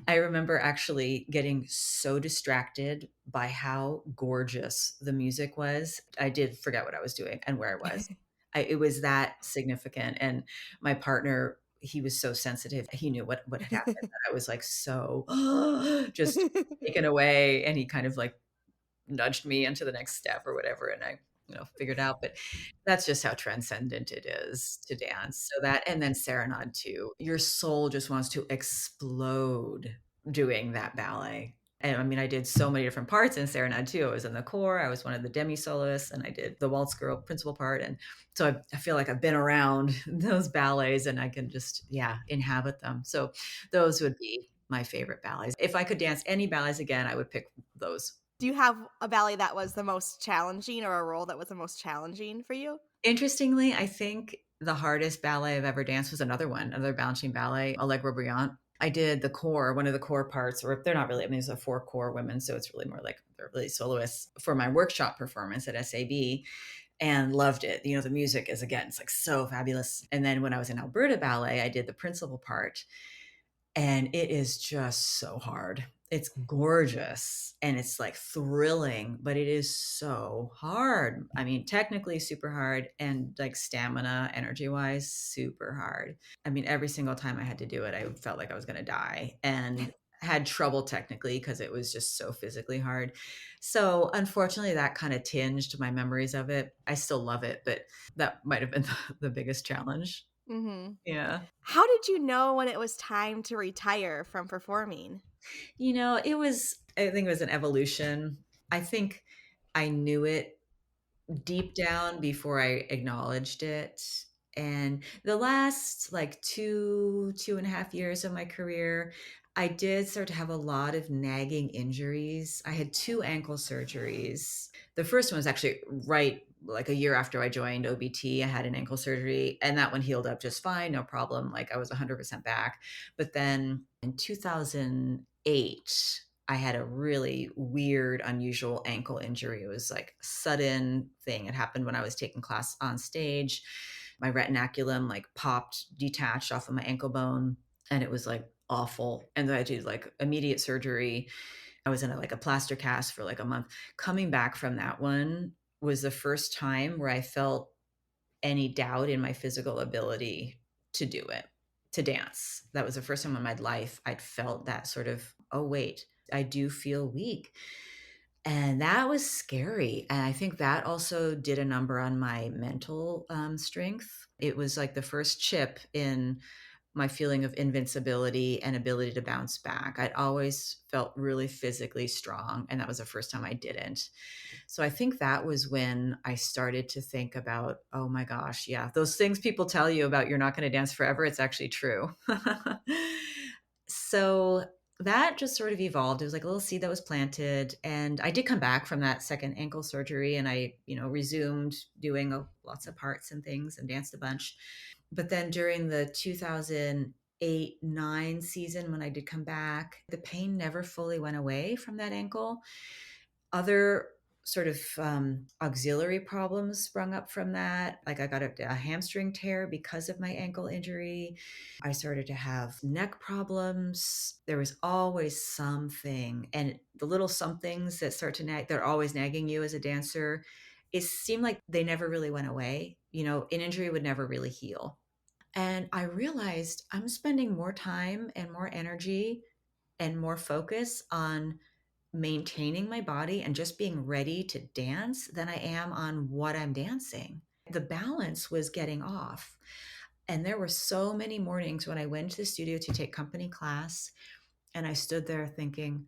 I remember actually getting so distracted by how gorgeous the music was. I did forget what I was doing and where I was. It was that significant. And my partner, he was so sensitive. He knew what had happened. I was like so just taken away. And he kind of like nudged me into the next step or whatever. And I figured out, but that's just how transcendent it is to dance. So that and then serenade too. Your soul just wants to explode doing that ballet. And I mean, I did so many different parts in serenade too. I was in the corps, I was one of the demi soloists, and I did the waltz girl principal part. And so I feel like I've been around those ballets and I can just, yeah, inhabit them. So those would be my favorite ballets. If I could dance any ballets again, I would pick those. Do you have a ballet that was the most challenging or a role that was the most challenging for you? Interestingly, I think the hardest ballet I've ever danced was another balancing ballet, Allegro Briand. I did the core, one of the core parts, or they're not really, I mean, there's a four core women, so it's really more like they're really soloists for my workshop performance at SAB and loved it. The music is, again, it's like so fabulous. And then when I was in Alberta Ballet, I did the principal part and it is just so hard. It's gorgeous and it's like thrilling, but it is so hard. I mean, technically super hard and like stamina, energy wise, super hard. I mean, every single time I had to do it, I felt like I was going to die and had trouble technically because it was just so physically hard. So, unfortunately, that kind of tinged my memories of it. I still love it, but that might have been the biggest challenge. Mhm. Yeah. How did you know when it was time to retire from performing? I think it was an evolution. I think I knew it deep down before I acknowledged it. And the last like 2.5 years of my career, I did start to have a lot of nagging injuries. I had two ankle surgeries. The first one was actually right like a year after I joined OBT. I had an ankle surgery and that one healed up just fine, no problem. Like I was 100% back. But then in 2008, I had a really weird, unusual ankle injury. It was like a sudden thing. It happened when I was taking class on stage. My retinaculum like popped, detached off of my ankle bone, and it was like awful. And then I did like immediate surgery. I was in like a plaster cast for like a month. Coming back from that one was the first time where I felt any doubt in my physical ability to do it, to dance. That was the first time in my life I'd felt that sort of, oh, wait, I do feel weak. And that was scary. And I think that also did a number on my mental strength. It was like the first chip in my feeling of invincibility and ability to bounce back. I'd always felt really physically strong. And that was the first time I didn't. So I think that was when I started to think about, oh my gosh, yeah, those things people tell you about you're not going to dance forever, it's actually true. So that just sort of evolved. It was like a little seed that was planted. And I did come back from that second ankle surgery and I, resumed doing lots of parts and things and danced a bunch. But then during the 2008-9 season, when I did come back, the pain never fully went away from that ankle. Other sort of auxiliary problems sprung up from that. Like I got a hamstring tear because of my ankle injury. I started to have neck problems. There was always something. And the little somethings that start to nag, they're always nagging you as a dancer. It seemed like they never really went away. An injury would never really heal. And I realized I'm spending more time and more energy and more focus on maintaining my body and just being ready to dance than I am on what I'm dancing. The balance was getting off. And there were so many mornings when I went to the studio to take company class and I stood there thinking,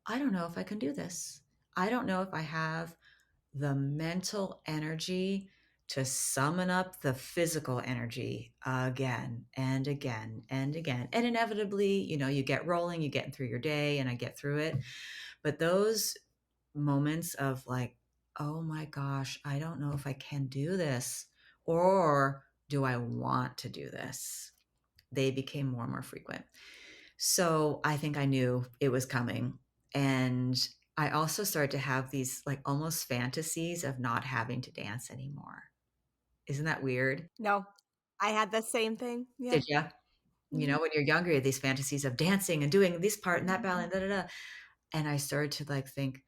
I don't know if I can do this. I don't know if I have the mental energy to summon up the physical energy again and again and again. And inevitably, you get rolling, you get through your day, and I get through it. But those moments of like, oh my gosh, I don't know if I can do this, or do I want to do this? They became more and more frequent. So I think I knew it was coming. And I also started to have these like almost fantasies of not having to dance anymore. Isn't that weird? No, I had the same thing. Yeah. Did you? Mhm. When you're younger, you have these fantasies of dancing and doing this part and that ballet, da, da, da. And I started to like think,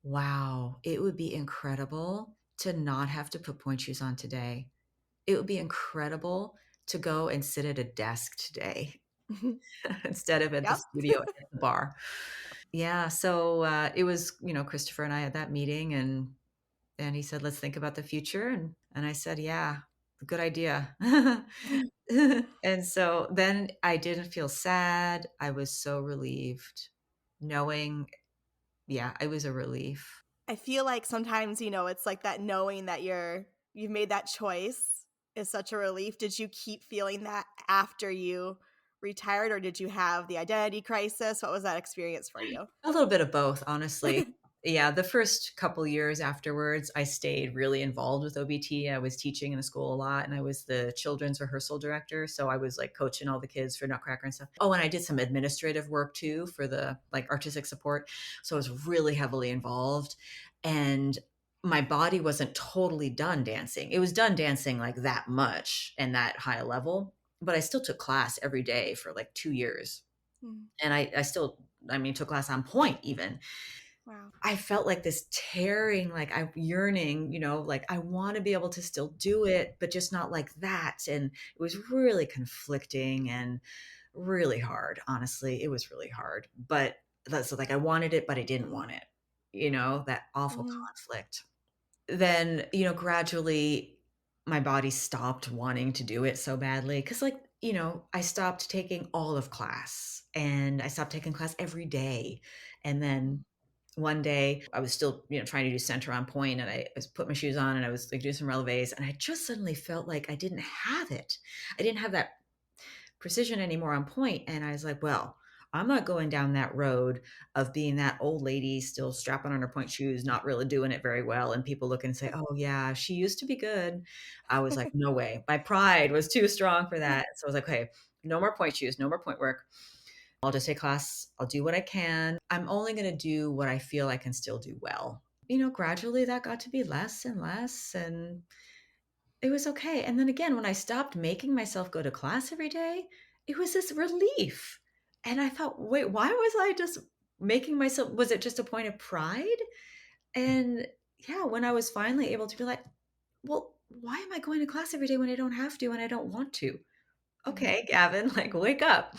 wow, it would be incredible to not have to put point shoes on today. It would be incredible to go and sit at a desk today instead of at the Yep. studio at the bar. Yeah, so, it was, Christopher and I at that meeting, and And he said, let's think about the future. And I said, yeah, good idea. And so then I didn't feel sad. I was so relieved knowing, yeah, it was a relief. I feel like sometimes, it's like that knowing that you've made that choice is such a relief. Did you keep feeling that after you retired, or did you have the identity crisis? What was that experience for you? A little bit of both, honestly. Yeah, the first couple years afterwards, I stayed really involved with OBT. I was teaching in the school a lot, and I was the children's rehearsal director, so I was, like, coaching all the kids for Nutcracker and stuff. Oh, and I did some administrative work too for the, like, artistic support, so I was really heavily involved, and my body wasn't totally done dancing. It was done dancing, like, that much and that high a level, but I still took class every day for, like, 2 years. Mm, And I still, I mean, took class on point even. wow. I felt like this tearing, like I'm yearning, like I want to be able to still do it, but just not like that. And it was really conflicting and really hard. Honestly, it was really hard. But that's like I wanted it, but I didn't want it. That awful Mhm. conflict. Then, gradually my body stopped wanting to do it so badly because, like, I stopped taking all of class and I stopped taking class every day. And then one day I was still, trying to do center on point, and I was put my shoes on and I was like doing some releves, and I just suddenly felt like I didn't have it. I didn't have that precision anymore on point. And I was like, well, I'm not going down that road of being that old lady still strapping on her point shoes, not really doing it very well. And people look and say, oh, yeah, she used to be good. I was like, no way. My pride was too strong for that. So I was like, okay, no more point shoes, no more point work. I'll just take class. I'll do what I can. I'm only going to do what I feel I can still do well. Gradually that got to be less and less. And it was okay, and then again, when I stopped making myself go to class every day, it was this relief, and I thought, "Wait, why was I just making myself, was it just a point of pride?" And, yeah, when I was finally able to be like, "Well, why am I going to class every day when I don't have to and I don't want to? Mhm. Okay, Gavin, like, wake up."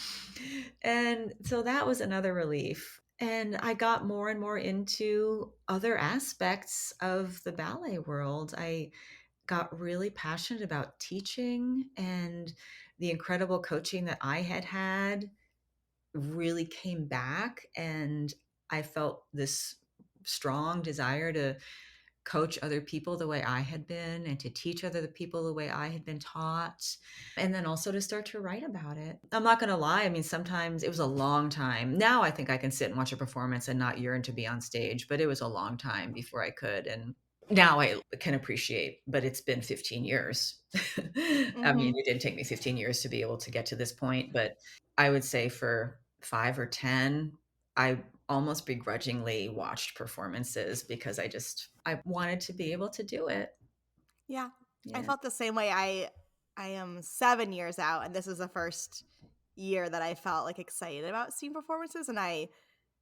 And so that was another relief, and I got more and more into other aspects of the ballet world. I got really passionate about teaching, and the incredible coaching that I had had really came back, and I felt this strong desire to coach other people the way I had been and to teach other people the way I had been taught, and then also to start to write about it. I'm not going to lie, I mean, sometimes it was a long time. Now I think I can sit and watch a performance and not yearn to be on stage, but it was a long time before I could. And now I can appreciate, but it's been 15 years. I mean, Mhm. it did take me 15 years to be able to get to this point, but I would say for 5 or 10, I almost begrudgingly watched performances because I wanted to be able to do it. Yeah. I Yeah. felt the same way. I am 7 years out, and this is the first year that I felt, like, excited about seeing performances, and I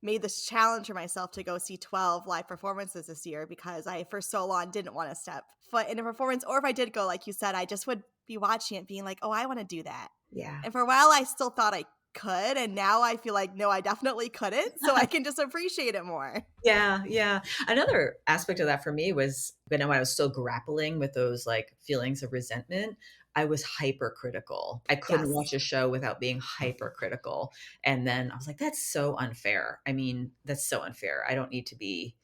made this challenge for myself to go see 12 live performances this year because I, for so long, didn't wanna step foot in a performance, or if I did go, like you said, I just would be watching it being like, "Oh, I wanna do that." Yeah. And for a while, I still thought I could, and now I feel like, no, I definitely couldn't, so I can just appreciate it more. Yeah, yeah. Another aspect of that for me was, when I was still grappling with those, like, feelings of resentment, I was hypercritical. I couldn't watch Yes. a show without being hypercritical, and then I was like, "That's so unfair." I mean, that's so unfair. I don't need to be,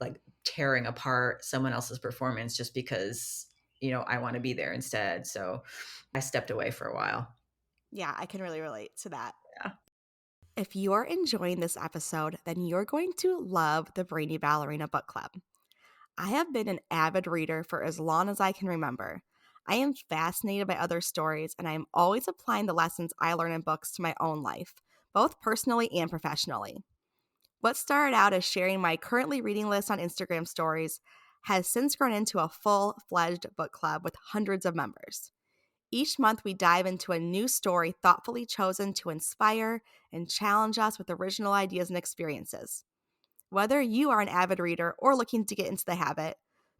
like, tearing apart someone else's performance just because, I wanna be there instead. So, I stepped away for a while. Yeah, I can really relate to that. Yeah. If you're enjoying this episode, then you're going to love the Brainy Ballerina Book Club. I have been an avid reader for as long as I can remember. I am fascinated by other stories, and I am always applying the lessons I learn in books to my own life, both personally and professionally. What started out as sharing my currently reading list on Instagram stories has since grown into a full fledged book club with hundreds of members. Each month, we dive into a new story thoughtfully chosen to inspire and challenge us with original ideas and experiences. Whether you are an avid reader or looking to get into the habit,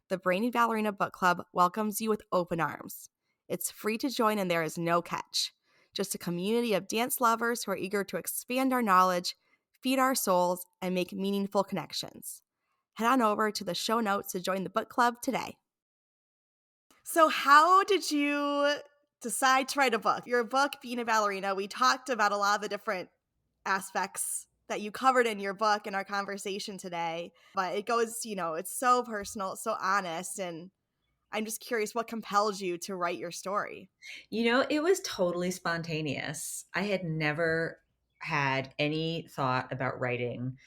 the Brainy Ballerina Book Club welcomes you with open arms. It's free to join, and there is no catch. Just a community of dance lovers who are eager to expand our knowledge, feed our souls, and make meaningful connections. Head on over to the show notes to join the book club today. So, how did you decide to write a book? Your book, Being a Ballerina, we talked about a lot of the different aspects that you covered in your book in our conversation today, but it goes, it's so personal, it's so honest, and I'm just curious what compelled you to write your story. It was totally spontaneous. I had never had any thought about writing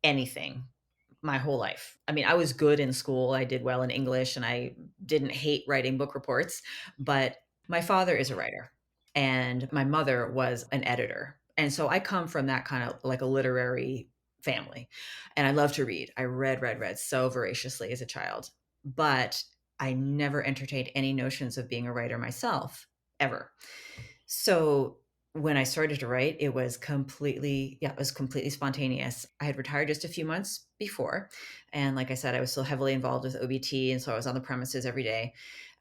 anything my whole life. I mean, I was good in school. I did well in English and I didn't hate writing book reports, but my father is a writer and my mother was an editor. And so I come from that kind of like a literary family. And I love to read. I read so voraciously as a child. But I never entertained any notions of being a writer myself, ever. So when I started to write, it was completely spontaneous. I had retired just a few months before. And like I said, I was still heavily involved with OBT. And so I was on the premises every day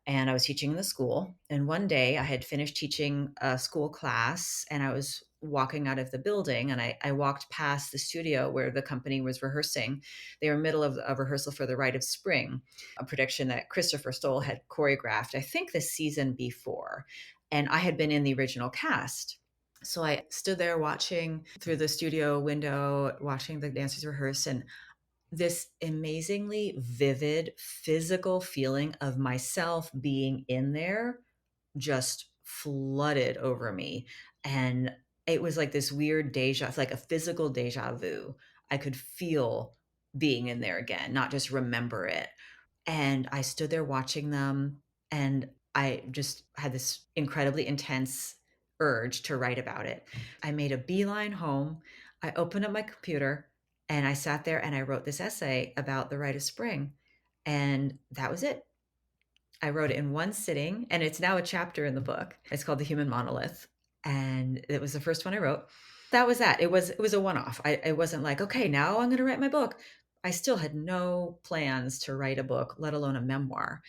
and I was teaching in the school. And one day I had finished teaching a school class and I was walking out of the building and I walked past the studio where the company was rehearsing. They were in the middle of a rehearsal for The Rite of Spring, a production that Christopher Stoll had choreographed, I think the season before. And I had been in the original cast. So I stood there watching through the studio window, watching the dancers rehearse, and this amazingly vivid physical feeling of myself being in there just flooded over me. And it was like this weird like a physical deja vu. I could feel being in there again, not just remember it. And I stood there watching them, and I just had this incredibly intense urge to write about it. I made a beeline home. I opened up my computer and I sat there and I wrote this essay about the Rite of Spring. And that was it. I wrote it in one sitting, and it's now a chapter in the book. It's called The Human Monolith. And it was the first one I wrote. That was that. It was a one-off. It wasn't like, okay, now I'm going to write my book. I still had no plans to write a book, let alone a memoir.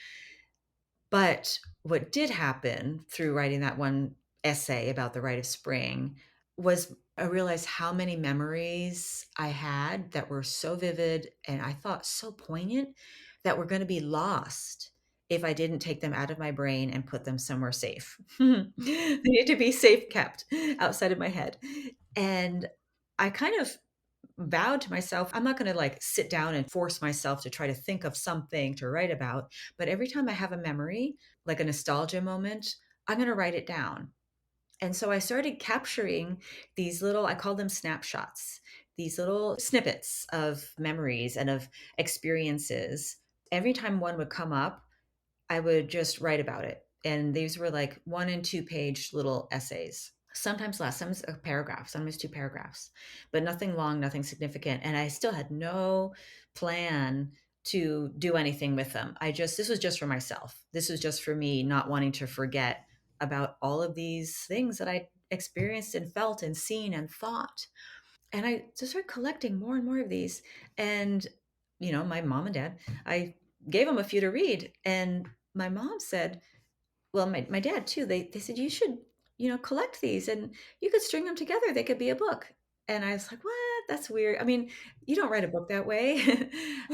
But what did happen through writing that one essay about the Rite of Spring was I realized how many memories I had that were so vivid and I thought so poignant that were going to be lost if I didn't take them out of my brain and put them somewhere safe. They need to be safe kept outside of my head. And I kind of vowed to myself, I'm not going to like sit down and force myself to try to think of something to write about. But every time I have a memory, like a nostalgia moment, I'm going to write it down. And so I started capturing these little, I call them snapshots, these little snippets of memories and of experiences. Every time one would come up, I would just write about it. And these were like 1 and 2 page little essays, sometimes less, sometimes a paragraph, sometimes 2 paragraphs, but nothing long, nothing significant. And I still had no plan to do anything with them. This was just for myself. This was just for me not wanting to forget about all of these things that I experienced and felt and seen and thought. And I just started collecting more and more of these. And, my mom and dad, I gave them a few to read. And my mom said, well, my dad too, they said, you should, collect these and you could string them together. They could be a book. And I was like, what? That's weird. I mean, you don't write a book that way.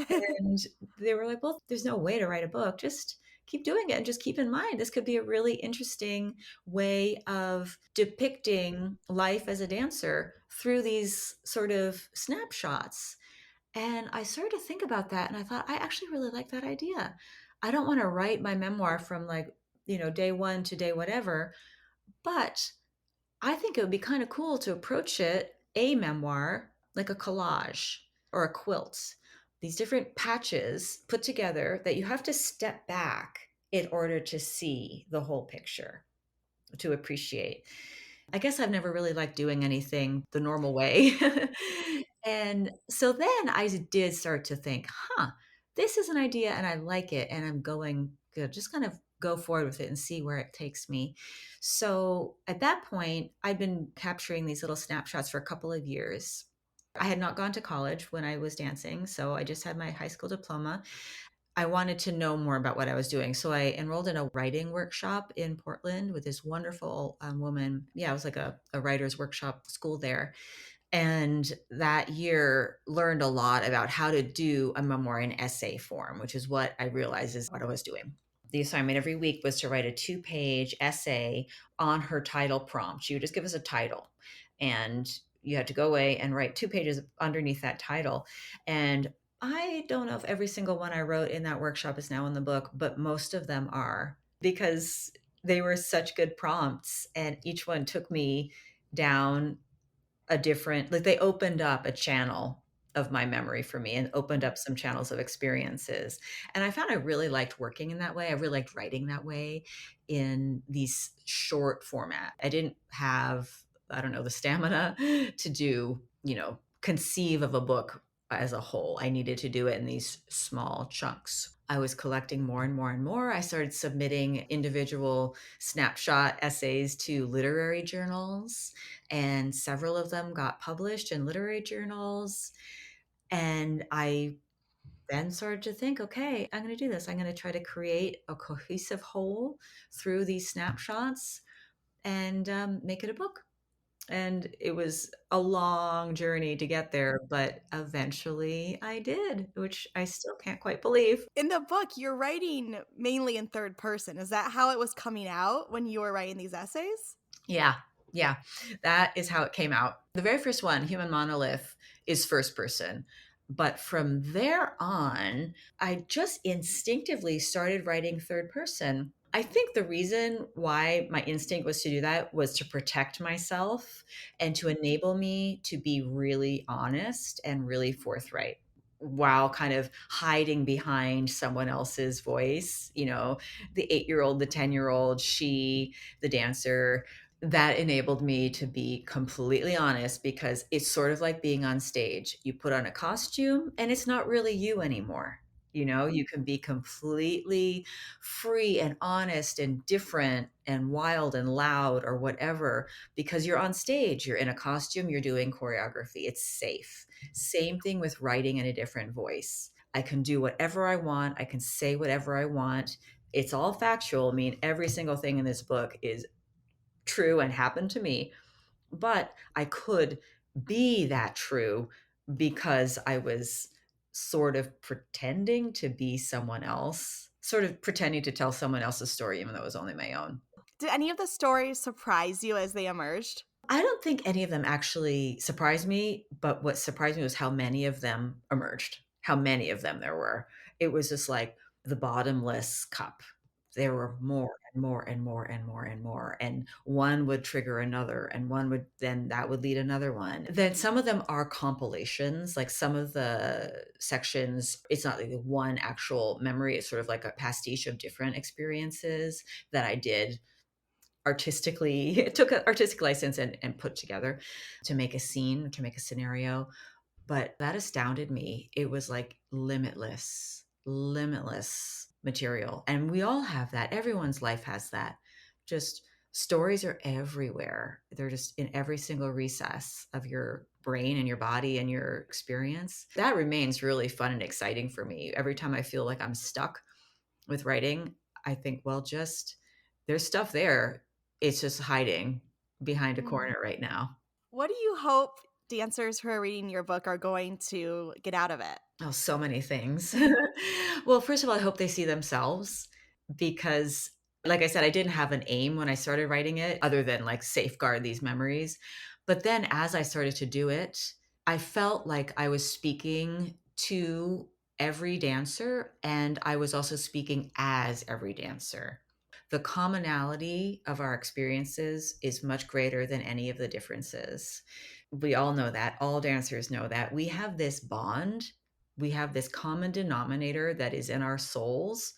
And they were like, well, there's no way to write a book. Just keep doing it and just keep in mind this could be a really interesting way of depicting life as a dancer through these sort of snapshots. And I started to think about that and I thought, I actually really like that idea. I don't want to write my memoir from like, day one to day whatever, but I think it would be kind of cool to approach it, a memoir, like a collage or a quilt. These different patches put together that you have to step back in order to see the whole picture, to appreciate. I guess I've never really liked doing anything the normal way. And so then I did start to think, this is an idea and I like it. And I'm going to just kind of go forward with it and see where it takes me. So at that point, I'd been capturing these little snapshots for a couple of years. I had not gone to college when I was dancing. So I just had my high school diploma. I wanted to know more about what I was doing. So I enrolled in a writing workshop in Portland with this wonderful woman. Yeah, it was like a writer's workshop school there. And that year learned a lot about how to do a memoir in essay form, which is what I realized is what I was doing. The assignment every week was to write a 2-page essay on her title prompt. She would just give us a title, and you had to go away and write 2 pages underneath that title. And I don't know if every single one I wrote in that workshop is now in the book, but most of them are, because they were such good prompts, and each one took me down a different, like, they opened up a channel of my memory for me and opened up some channels of experiences. And I found I really liked working in that way. I really liked writing that way in these short format. I didn't have, I don't know, the stamina to do, conceive of a book as a whole. I needed to do it in these small chunks. I was collecting more and more and more. I started submitting individual snapshot essays to literary journals, and several of them got published in literary journals. And I then started to think, okay, I'm going to do this. I'm going to try to create a cohesive whole through these snapshots and make it a book. And it was a long journey to get there, but eventually I did, which I still can't quite believe. In the book, you're writing mainly in third person. Is that how it was coming out when you were writing these essays? Yeah. Yeah. That is how it came out. The very first one, Human Monolith, is first person. But from there on, I just instinctively started writing third person. I think the reason why my instinct was to do that was to protect myself and to enable me to be really honest and really forthright while kind of hiding behind someone else's voice, the 8-year-old, the 10-year-old, she, the dancer. That enabled me to be completely honest, because it's sort of like being on stage. You put on a costume and it's not really you anymore. You can be completely free and honest and different and wild and loud or whatever, because you're on stage, you're in a costume, you're doing choreography. It's safe. Same thing with writing in a different voice. I can do whatever I want, I can say whatever I want. It's all factual. I mean, every single thing in this book is true and happened to me, but I could be that true because I was sort of pretending to be someone else, sort of pretending to tell someone else's story, even though it was only my own. Did any of the stories surprise you as they emerged? I don't think any of them actually surprised me, but what surprised me was how many of them emerged, how many of them there were. It was just like the bottomless cup. There were more and more and more and more and more. And one would trigger another, and one would, then that would lead another one. Then some of them are compilations, like some of the sections, it's not like one actual memory, it's sort of like a pastiche of different experiences that I did artistically, took an artistic license and put together to make a scene, to make a scenario. But that astounded me. It was like limitless, limitless material. And we all have that. Everyone's life has that. Just stories are everywhere. They're just in every single recess of your brain and your body and your experience. That remains really fun and exciting for me. Every time I feel like I'm stuck with writing, I think, well, just there's stuff there. It's just hiding behind a Mhm. corner right now. What do you hope dancers who are reading your book are going to get out of it? Oh, so many things. Well, first of all, I hope they see themselves, because, like I said, I didn't have an aim when I started writing it other than like safeguard these memories. But then as I started to do it, I felt like I was speaking to every dancer, and I was also speaking as every dancer. The commonality of our experiences is much greater than any of the differences. We all know that. All dancers know that. We have this bond. We have this common denominator that is in our souls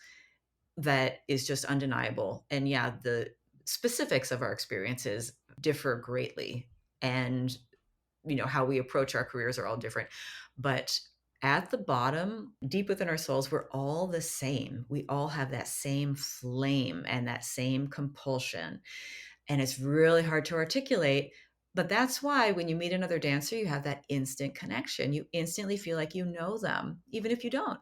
that is just undeniable. And yeah, the specifics of our experiences differ greatly. And, how we approach our careers are all different. But at the bottom, deep within our souls, we're all the same. We all have that same flame and that same compulsion, and it's really hard to articulate. But that's why when you meet another dancer, you have that instant connection. You instantly feel like you know them, even if you don't.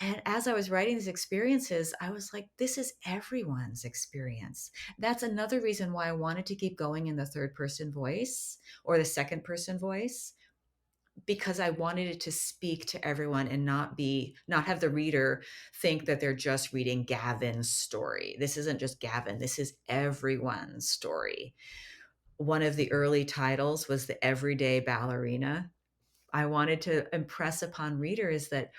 And as I was writing these experiences, I was like, this is everyone's experience. That's another reason why I wanted to keep going in the third person voice or the second person voice, because I wanted it to speak to everyone and not have the reader think that they're just reading Gavin's story. This isn't just Gavin, this is everyone's story. One of the early titles was The Everyday Ballerina. I wanted to impress upon readers that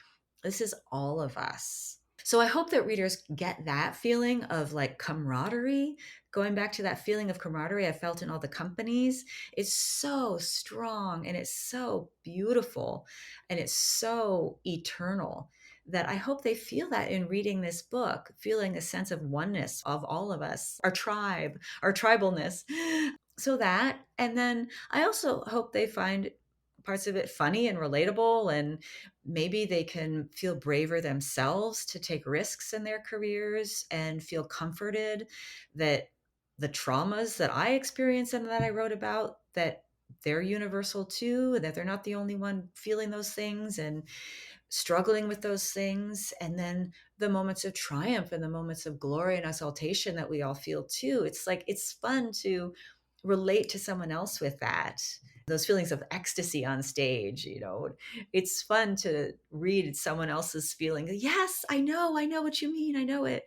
this is all of us. So I hope that readers get that feeling of like camaraderie, going back to that feeling of camaraderie I felt in all the companies. It's so strong and it's so beautiful and it's so eternal that I hope they feel that in reading this book, feeling a sense of oneness of all of us, our tribe, our tribalness. So that, and then I also hope they find parts of it funny and relatable, and maybe they can feel braver themselves to take risks in their careers and feel comforted that the traumas that I experienced and that I wrote about, that they're universal too, and that they're not the only one feeling those things and struggling with those things. And then the moments of triumph and the moments of glory and exaltation that we all feel too. It's like, it's fun to relate to someone else with that, those feelings of ecstasy on stage. It's fun to read someone else's feeling. Yes, I know what you mean, I know it.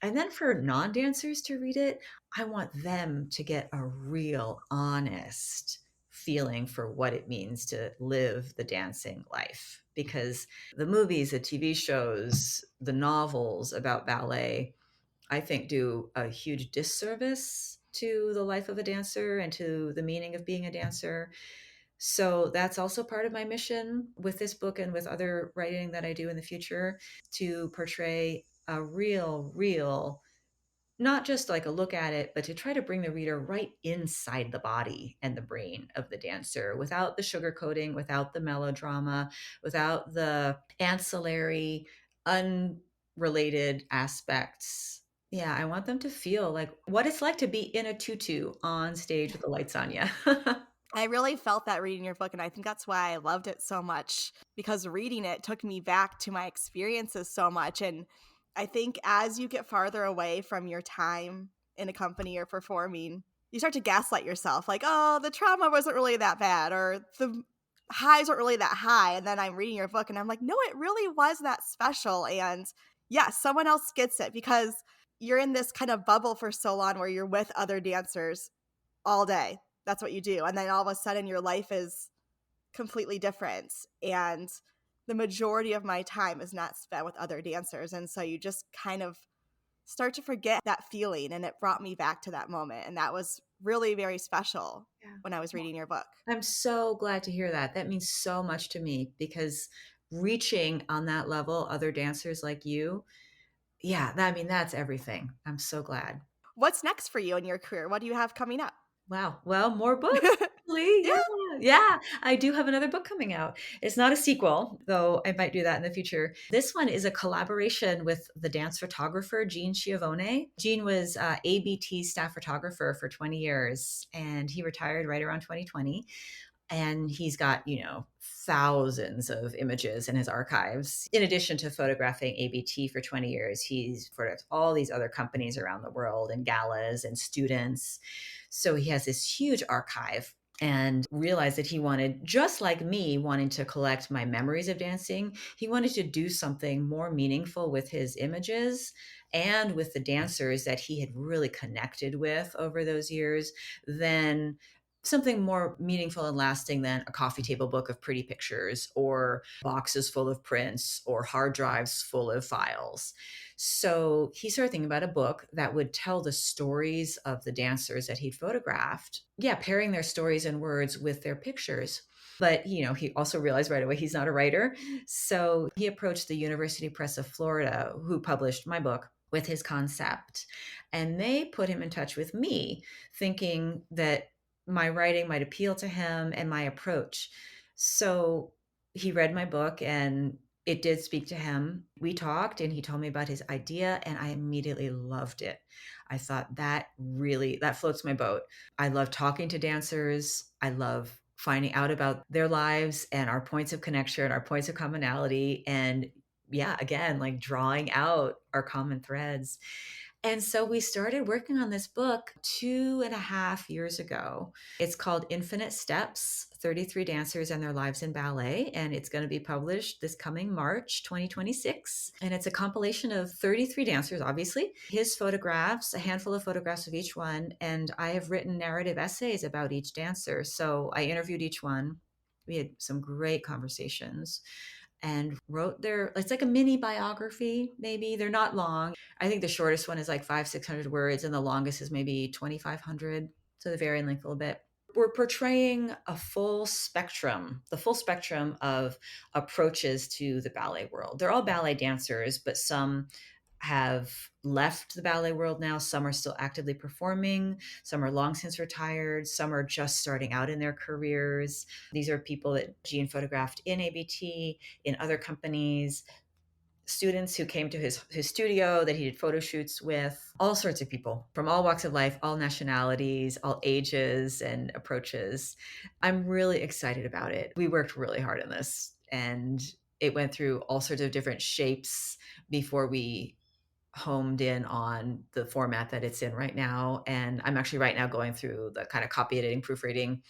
And then for non-dancers to read it, I want them to get a real honest feeling for what it means to live the dancing life, because the movies, the TV shows, the novels about ballet, I think, do a huge disservice to the life of a dancer and to the meaning of being a dancer. So that's also part of my mission with this book and with other writing that I do in the future, to portray a real, not just like a look at it, but to try to bring the reader right inside the body and the brain of the dancer without the sugarcoating, without the melodrama, without the ancillary, unrelated aspects. Yeah, I want them to feel like what it's like to be in a tutu on stage with the lights on you. I really felt that reading your book, and I think that's why I loved it so much, because reading it took me back to my experiences so much. And I think as you get farther away from your time in a company or performing, you start to gaslight yourself like, oh, the trauma wasn't really that bad, or the highs weren't really that high. And then I'm reading your book and I'm like, no, it really was that special. And yeah, someone else gets it because you're in this kind of bubble for so long where you're with other dancers all day. That's what you do. And then all of a sudden your life is completely different. And the majority of my time is not spent with other dancers. And so you just kind of start to forget that feeling. And it brought me back to that moment. And that was really very special Yeah. when I was reading your book. I'm so glad to hear that. That means so much to me, because reaching on that level other dancers like you, yeah, I mean, that's everything. I'm so glad. What's next for you in your career? What do you have coming up? Wow. Well, more books. Actually. Yeah. Yeah. Yeah. I do have another book coming out. It's not a sequel, though I might do that in the future. This one is a collaboration with the dance photographer, Gene Schiavone. Gene was ABT staff photographer for 20 years, and he retired right around 2020. And he's got, thousands of images in his archives. In addition to photographing ABT for 20 years, he's photographed all these other companies around the world and galas and students. So he has this huge archive, and realized that he wanted, just like me, wanting to collect my memories of dancing, he wanted to do something more meaningful with his images and with the dancers that he had really connected with over those years than something more meaningful and lasting than a coffee table book of pretty pictures or boxes full of prints or hard drives full of files. So he started thinking about a book that would tell the stories of the dancers that he'd photographed. Yeah, pairing their stories and words with their pictures. But, he also realized right away he's not a writer. So he approached the University Press of Florida, who published my book, with his concept. And they put him in touch with me, thinking that my writing might appeal to him and my approach. So he read my book and it did speak to him. We talked and he told me about his idea and I immediately loved it. I thought that floats my boat. I love talking to dancers. I love finding out about their lives and our points of connection, our points of commonality. And yeah, again, like drawing out our common threads. And so we started working on this book 2.5 years ago. It's called Infinite Steps: 33 Dancers and Their Lives in Ballet. And it's going to be published this coming March 2026. And it's a compilation of 33 dancers, obviously, his photographs, a handful of photographs of each one. And I have written narrative essays about each dancer. So I interviewed each one. We had some great conversations and wrote their, it's like a mini biography, maybe. They're not long. I think the shortest one is like 500-600 words, and the longest is maybe 2,500. So they vary in length a little bit. We're portraying the full spectrum of approaches to the ballet world. They're all ballet dancers, but some have left the ballet world now. Some are still actively performing. Some are long since retired. Some are just starting out in their careers. These are people that Gene photographed in ABT, in other companies, students who came to his studio that he did photo shoots with, all sorts of people from all walks of life, all nationalities, all ages and approaches. I'm really excited about it. We worked really hard on this, and it went through all sorts of different shapes before we homed in on the format that it's in right now. And I'm actually right now going through the kind of copy editing, proofreading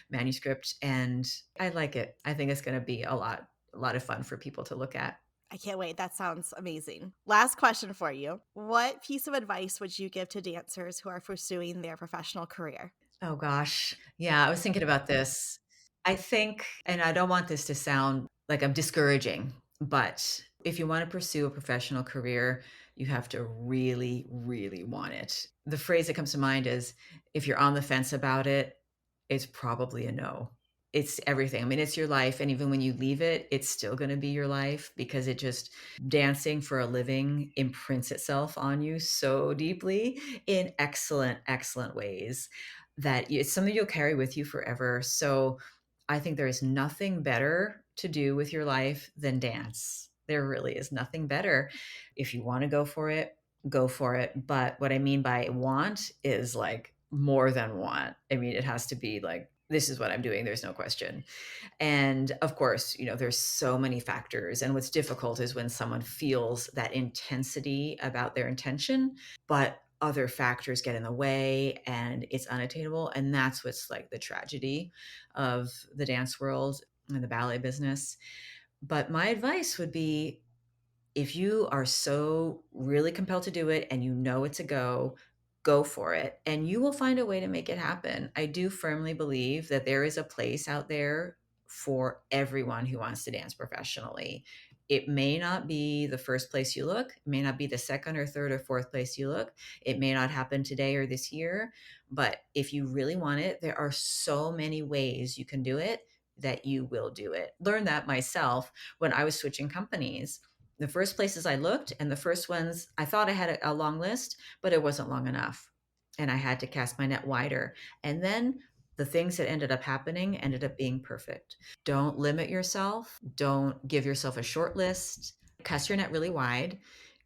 manuscript, and I like it. I think it's going to be a lot of fun for people to look at. I can't wait. That sounds amazing. Last question for you. What piece of advice would you give to dancers who are pursuing their professional career? Oh gosh. Yeah, I was thinking about this. I think, and I don't want this to sound like I'm discouraging, but if you want to pursue a professional career, you have to really, really want it. The phrase that comes to mind is, if you're on the fence about it, it's probably a no. It's everything. I mean, it's your life. And even when you leave it, it's still going to be your life, because it just, dancing for a living imprints itself on you so deeply in excellent, excellent ways that it's something you'll carry with you forever. So I think there is nothing better to do with your life than dance. There really is nothing better. If you want to go for it, go for it. But what I mean by want is like more than want. I mean, it has to be like, this is what I'm doing. There's no question. And of course, there's so many factors. And what's difficult is when someone feels that intensity about their intention, but other factors get in the way and it's unattainable. And that's what's like the tragedy of the dance world and the ballet business. But my advice would be, if you are so really compelled to do it and you know it's a go for it, and you will find a way to make it happen. I do firmly believe that there is a place out there for everyone who wants to dance professionally. It may not be the first place you look, it may not be the second or third or fourth place you look, it may not happen today or this year, but if you really want it, there are so many ways you can do it that you will do it. Learned that myself when I was switching companies. The first places I looked, and the first ones, I thought I had a long list, but it wasn't long enough. And I had to cast my net wider. And then the things that ended up happening ended up being perfect. Don't limit yourself. Don't give yourself a short list. Cast your net really wide.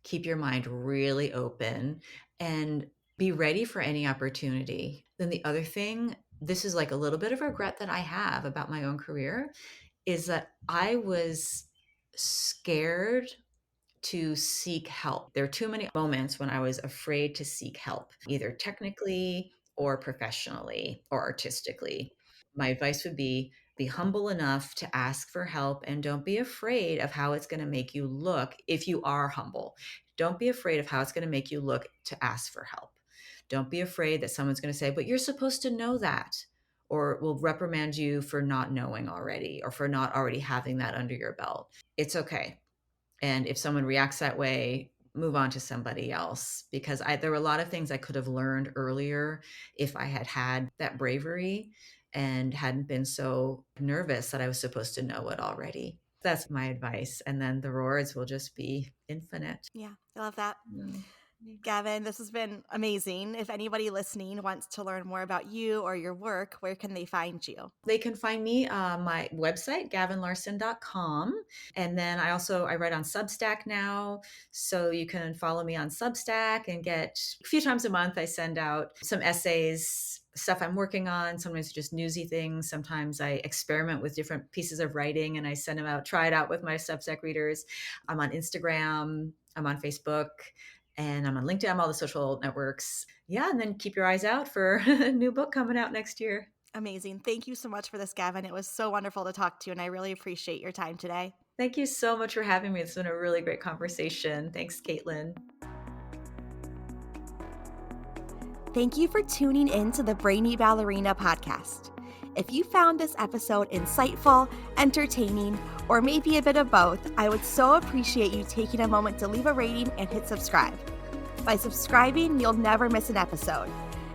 Keep your mind really open and be ready for any opportunity. Then the other thing, this is like a little bit of regret that I have about my own career, is that I was scared to seek help. There are too many moments when I was afraid to seek help, either technically or professionally or artistically. My advice would be humble enough to ask for help, and don't be afraid of how it's going to make you look if you are humble. Don't be afraid of how it's going to make you look to ask for help. Don't be afraid that someone's going to say, but you're supposed to know that, or will reprimand you for not knowing already, or for not already having that under your belt. It's okay. And if someone reacts that way, move on to somebody else, because there were a lot of things I could have learned earlier if I had had that bravery and hadn't been so nervous that I was supposed to know it already. That's my advice. And then the rewards will just be infinite. Yeah, I love that. Mm. Gavin, this has been amazing. If anybody listening wants to learn more about you or your work, where can they find you? They can find me on my website, gavinlarsen.com. And then I write on Substack now. So you can follow me on Substack and get, a few times a month, I send out some essays stuff I'm working on, sometimes just newsy things. Sometimes I experiment with different pieces of writing and I send them out, try it out with my Substack readers. I'm on Instagram, I'm on Facebook, and I'm on LinkedIn, I'm all the social networks. Yeah, and then keep your eyes out for a new book coming out next year. Amazing. Thank you so much for this, Gavin. It was so wonderful to talk to you, and I really appreciate your time today. Thank you so much for having me. It's been a really great conversation. Thanks, Caitlin. Thank you for tuning in to the Brainy Ballerina podcast. If you found this episode insightful, entertaining, or maybe a bit of both, I would so appreciate you taking a moment to leave a rating and hit subscribe. By subscribing, you'll never miss an episode,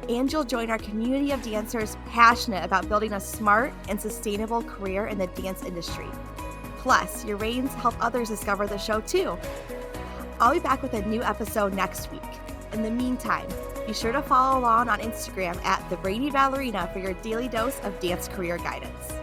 and you'll join our community of dancers passionate about building a smart and sustainable career in the dance industry. Plus, your ratings help others discover the show too. I'll be back with a new episode next week. In the meantime, be sure to follow along on Instagram at The Brainy Ballerina for your daily dose of dance career guidance.